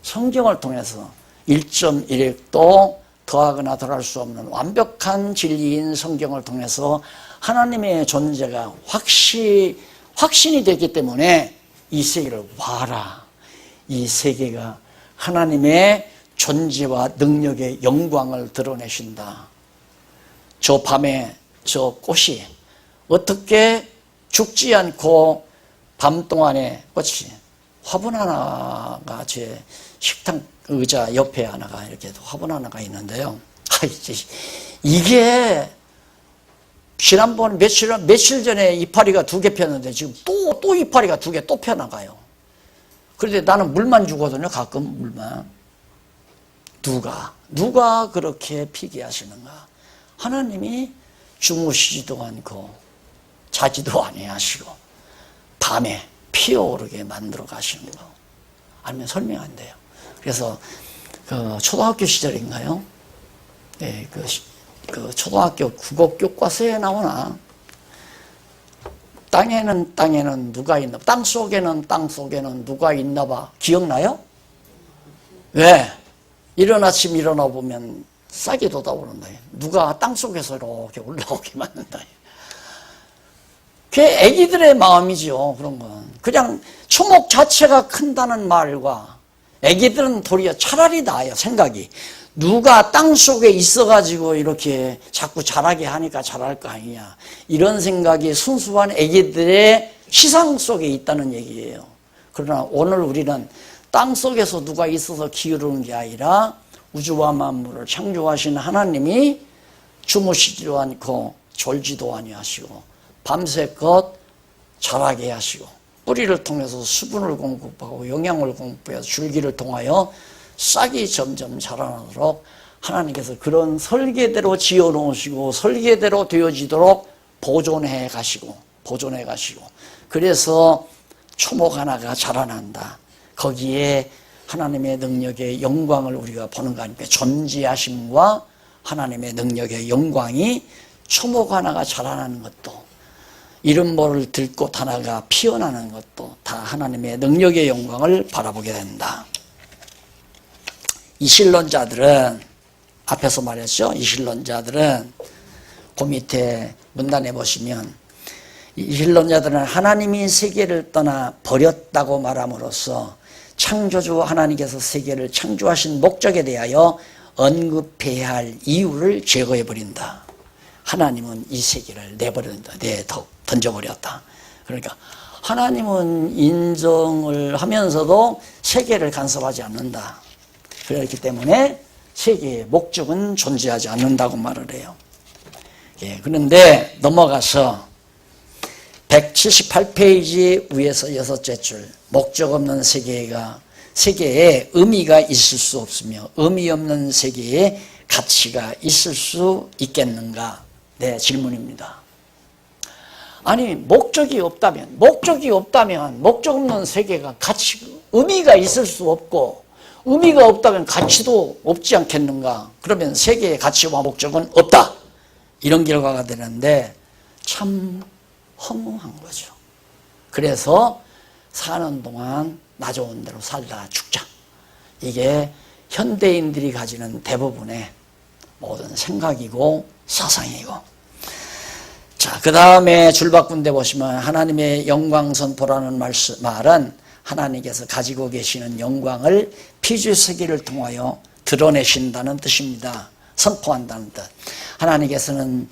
성경을 통해서 1.1획도 더하거나 덜할 수 없는 완벽한 진리인 성경을 통해서 하나님의 존재가 확신이 되기 때문에 이 세계를 봐라. 이 세계가 하나님의 존재와 능력의 영광을 드러내신다. 저 밤에 저 꽃이 어떻게 죽지 않고 밤 동안에 꽃이, 화분 하나가 제 식탁 의자 옆에 하나가 이렇게 화분 하나가 있는데요. 이게 지난번 며칠 전에 이파리가 2개 폈는데 지금 또 이파리가 2개 또 펴나가요. 그런데 나는 물만 주거든요. 가끔 물만. 누가 그렇게 피게 하시는가? 하나님이 주무시지도 않고 자지도 아니하시고 밤에 피어오르게 만들어 가시는 거 아니면 설명 안 돼요. 그래서 그 초등학교 시절인가요? 네, 그 초등학교 국어 교과서에 나오나 땅에는 누가 있나? 땅 속에는 누가 있나 봐. 기억나요? 왜? 이른 아침 일어나 보면 싹이 돋아오른다. 누가 땅 속에서 이렇게 올라오게 만든다. 그게 애기들의 마음이죠. 그런 건 그냥 초목 자체가 큰다는 말과 애기들은 도리어 차라리 나아요. 생각이 누가 땅 속에 있어가지고 이렇게 자꾸 자라게 하니까 자랄 거 아니냐, 이런 생각이 순수한 애기들의 시상 속에 있다는 얘기예요. 그러나 오늘 우리는 땅 속에서 누가 있어서 기르는 게 아니라 우주와 만물을 창조하신 하나님이 주무시지도 않고 졸지도 아니하시고 밤새껏 자라게 하시고 뿌리를 통해서 수분을 공급하고 영양을 공급해서 줄기를 통하여 싹이 점점 자라나도록 하나님께서 그런 설계대로 지어 놓으시고 설계대로 되어지도록 보존해 가시고 그래서 초목 하나가 자라난다. 거기에 하나님의 능력의 영광을 우리가 보는 거 아닙니까? 존재하심과 하나님의 능력의 영광이 초목 하나가 자라나는 것도, 이름 모를 들꽃 하나가 피어나는 것도 다 하나님의 능력의 영광을 바라보게 된다. 이신론자들은, 앞에서 말했죠. 이신론자들은 그 밑에 문단에 보시면 이신론자들은 하나님이 세계를 떠나 버렸다고 말함으로써 창조주 하나님께서 세계를 창조하신 목적에 대하여 언급해야 할 이유를 제거해버린다. 하나님은 이 세계를 던져버렸다. 그러니까 하나님은 인정을 하면서도 세계를 간섭하지 않는다. 그렇기 때문에 세계의 목적은 존재하지 않는다고 말을 해요. 예, 그런데 넘어가서 178페이지 위에서 6째 줄, 목적 없는 세계에 의미가 있을 수 없으며 의미 없는 세계에 가치가 있을 수 있겠는가? 내 질문입니다. 아니 목적이 없다면 목적 없는 세계가 가치, 의미가 있을 수 없고 의미가 없다면 가치도 없지 않겠는가? 그러면 세계의 가치와 목적은 없다. 이런 결과가 되는데 참 허무한 거죠. 그래서 사는 동안 나 좋은 대로 살다 죽자. 이게 현대인들이 가지는 대부분의 모든 생각이고 사상이고. 자, 그 다음에 줄바꾼 데 보시면 하나님의 영광 선포라는 말은 하나님께서 가지고 계시는 영광을 피주세계를 통하여 드러내신다는 뜻입니다. 선포한다는 뜻. 하나님께서는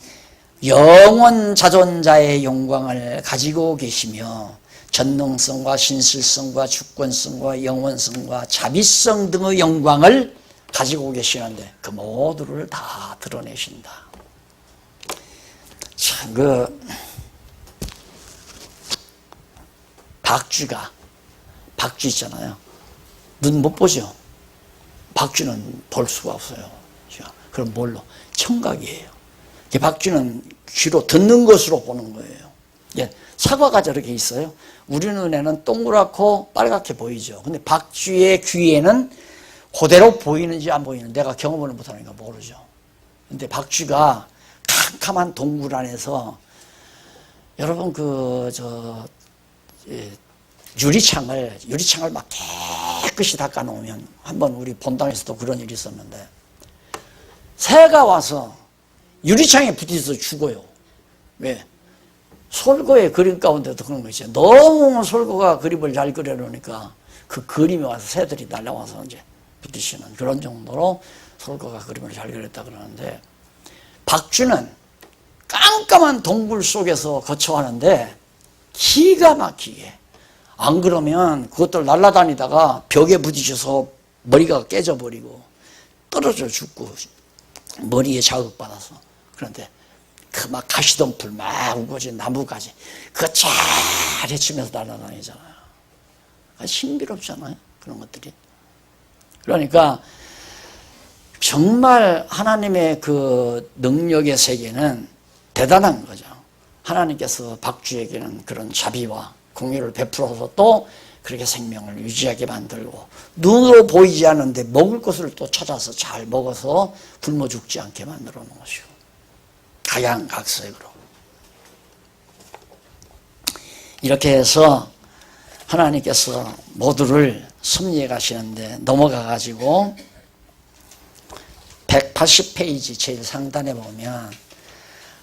영원 자존자의 영광을 가지고 계시며 전능성과 신실성과 주권성과 영원성과 자비성 등의 영광을 가지고 계시는데 그 모두를 다 드러내신다. 참, 박쥐 있잖아요. 눈 못 보죠? 박쥐는 볼 수가 없어요. 그럼 뭘로? 청각이에요. 박쥐는 귀로 듣는 것으로 보는 거예요. 사과가 저렇게 있어요. 우리 눈에는 동그랗고 빨갛게 보이죠. 근데 박쥐의 귀에는 그대로 보이는지 안 보이는지 내가 경험을 못하니까 모르죠. 근데 박쥐가 캄캄한 동굴 안에서 여러분 유리창을 막 깨끗이 닦아 놓으면 한번 우리 본당에서도 그런 일이 있었는데 새가 와서 유리창에 부딪혀서 죽어요. 왜? 솔고의 그림 가운데도 그런 거 있어요. 너무 솔고가 그림을 잘 그려놓으니까 그 그림에 와서 새들이 날아와서 이제 부딪히는 그런 정도로 솔고가 그림을 잘 그렸다 그러는데 박쥐는 깜깜한 동굴 속에서 거처하는데 기가 막히게 안 그러면 그것들 날아다니다가 벽에 부딪혀서 머리가 깨져버리고 떨어져 죽고 머리에 자극받아서 그런데 그 막 가시덤불 막 우거진 나무까지 그거 잘 헤치면서 날아다니잖아요. 신비롭잖아요. 그런 것들이. 그러니까 정말 하나님의 그 능력의 세계는 대단한 거죠. 하나님께서 박쥐에게는 그런 자비와 공유를 베풀어서 또 그렇게 생명을 유지하게 만들고 눈으로 보이지 않는데 먹을 것을 또 찾아서 잘 먹어서 굶어 죽지 않게 만들어 놓은 것이고 각양각색으로 이렇게 해서 하나님께서 모두를 섭리해 가시는데 넘어가 가지고 180페이지 제일 상단에 보면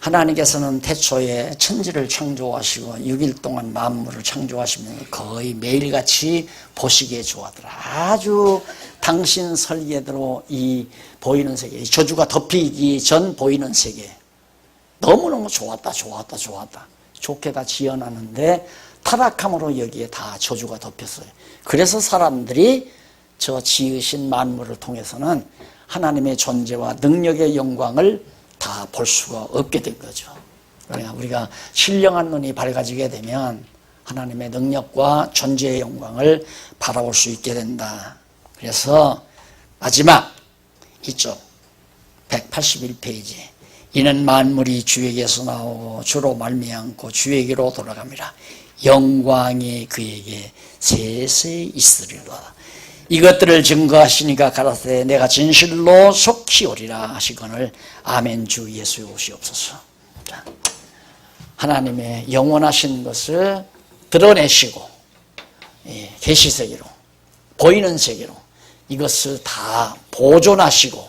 하나님께서는 태초에 천지를 창조하시고 6일 동안 만물을 창조하시면서 거의 매일같이 보시기에 좋았더라. 아주 당신 설계대로 이 보이는 세계, 저주가 덮이기 전 보이는 세계 너무너무 좋았다. 좋게 다 지어놨는데 타락함으로 여기에 다 저주가 덮였어요. 그래서 사람들이 저 지으신 만물을 통해서는 하나님의 존재와 능력의 영광을 다 볼 수가 없게 된 거죠. 그러니까 우리가 신령한 눈이 밝아지게 되면 하나님의 능력과 존재의 영광을 바라볼 수 있게 된다. 그래서 마지막 이쪽 181페이지 이는 만물이 주에게서 나오고 주로 말미암고 주에게로 돌아갑니다. 영광이 그에게 세세히 있으리라. 이것들을 증거하시니까 가라사대 내가 진실로 속히 오리라 하시거늘 아멘. 주 예수 오시옵소서. 하나님의 영원하신 것을 드러내시고 계시세계로 보이는 세계로 이것을 다 보존하시고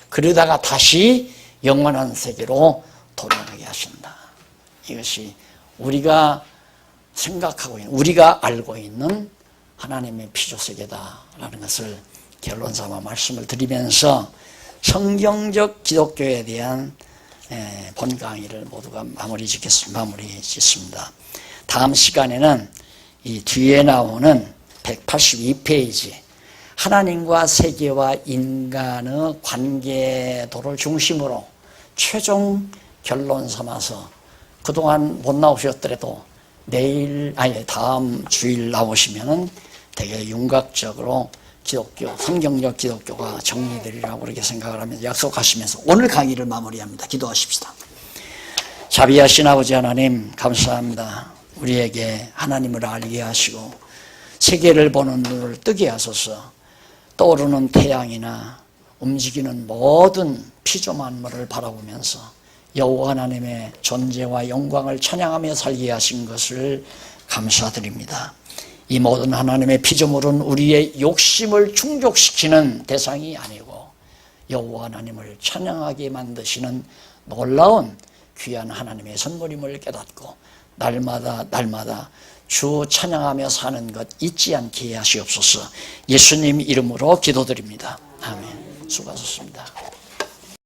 그러다가 다시 영원한 세계로 돌아가게 하신다. 이것이 우리가 생각하고 있는 우리가 알고 있는 하나님의 피조세계다라는 것을 결론 삼아 말씀을 드리면서 성경적 기독교에 대한 본 강의를 모두가 마무리 짓습니다. 다음 시간에는 이 뒤에 나오는 182페이지 하나님과 세계와 인간의 관계도를 중심으로 최종 결론 삼아서 그동안 못 나오셨더라도 다음 주일 나오시면은 되게 윤곽적으로 기독교, 성경적 기독교가 정리되리라고 그렇게 생각을 하면서 약속하시면서 오늘 강의를 마무리합니다. 기도하십시다. 자비하신 아버지 하나님 감사합니다. 우리에게 하나님을 알게 하시고 세계를 보는 눈을 뜨게 하소서. 떠오르는 태양이나 움직이는 모든 피조 만물을 바라보면서 여호와 하나님의 존재와 영광을 찬양하며 살게 하신 것을 감사드립니다. 이 모든 하나님의 피조물은 우리의 욕심을 충족시키는 대상이 아니고 여호와 하나님을 찬양하게 만드시는 놀라운 귀한 하나님의 선물임을 깨닫고 날마다 주 찬양하며 사는 것 잊지 않게 하시옵소서. 예수님 이름으로 기도드립니다. 아멘. 수고하셨습니다.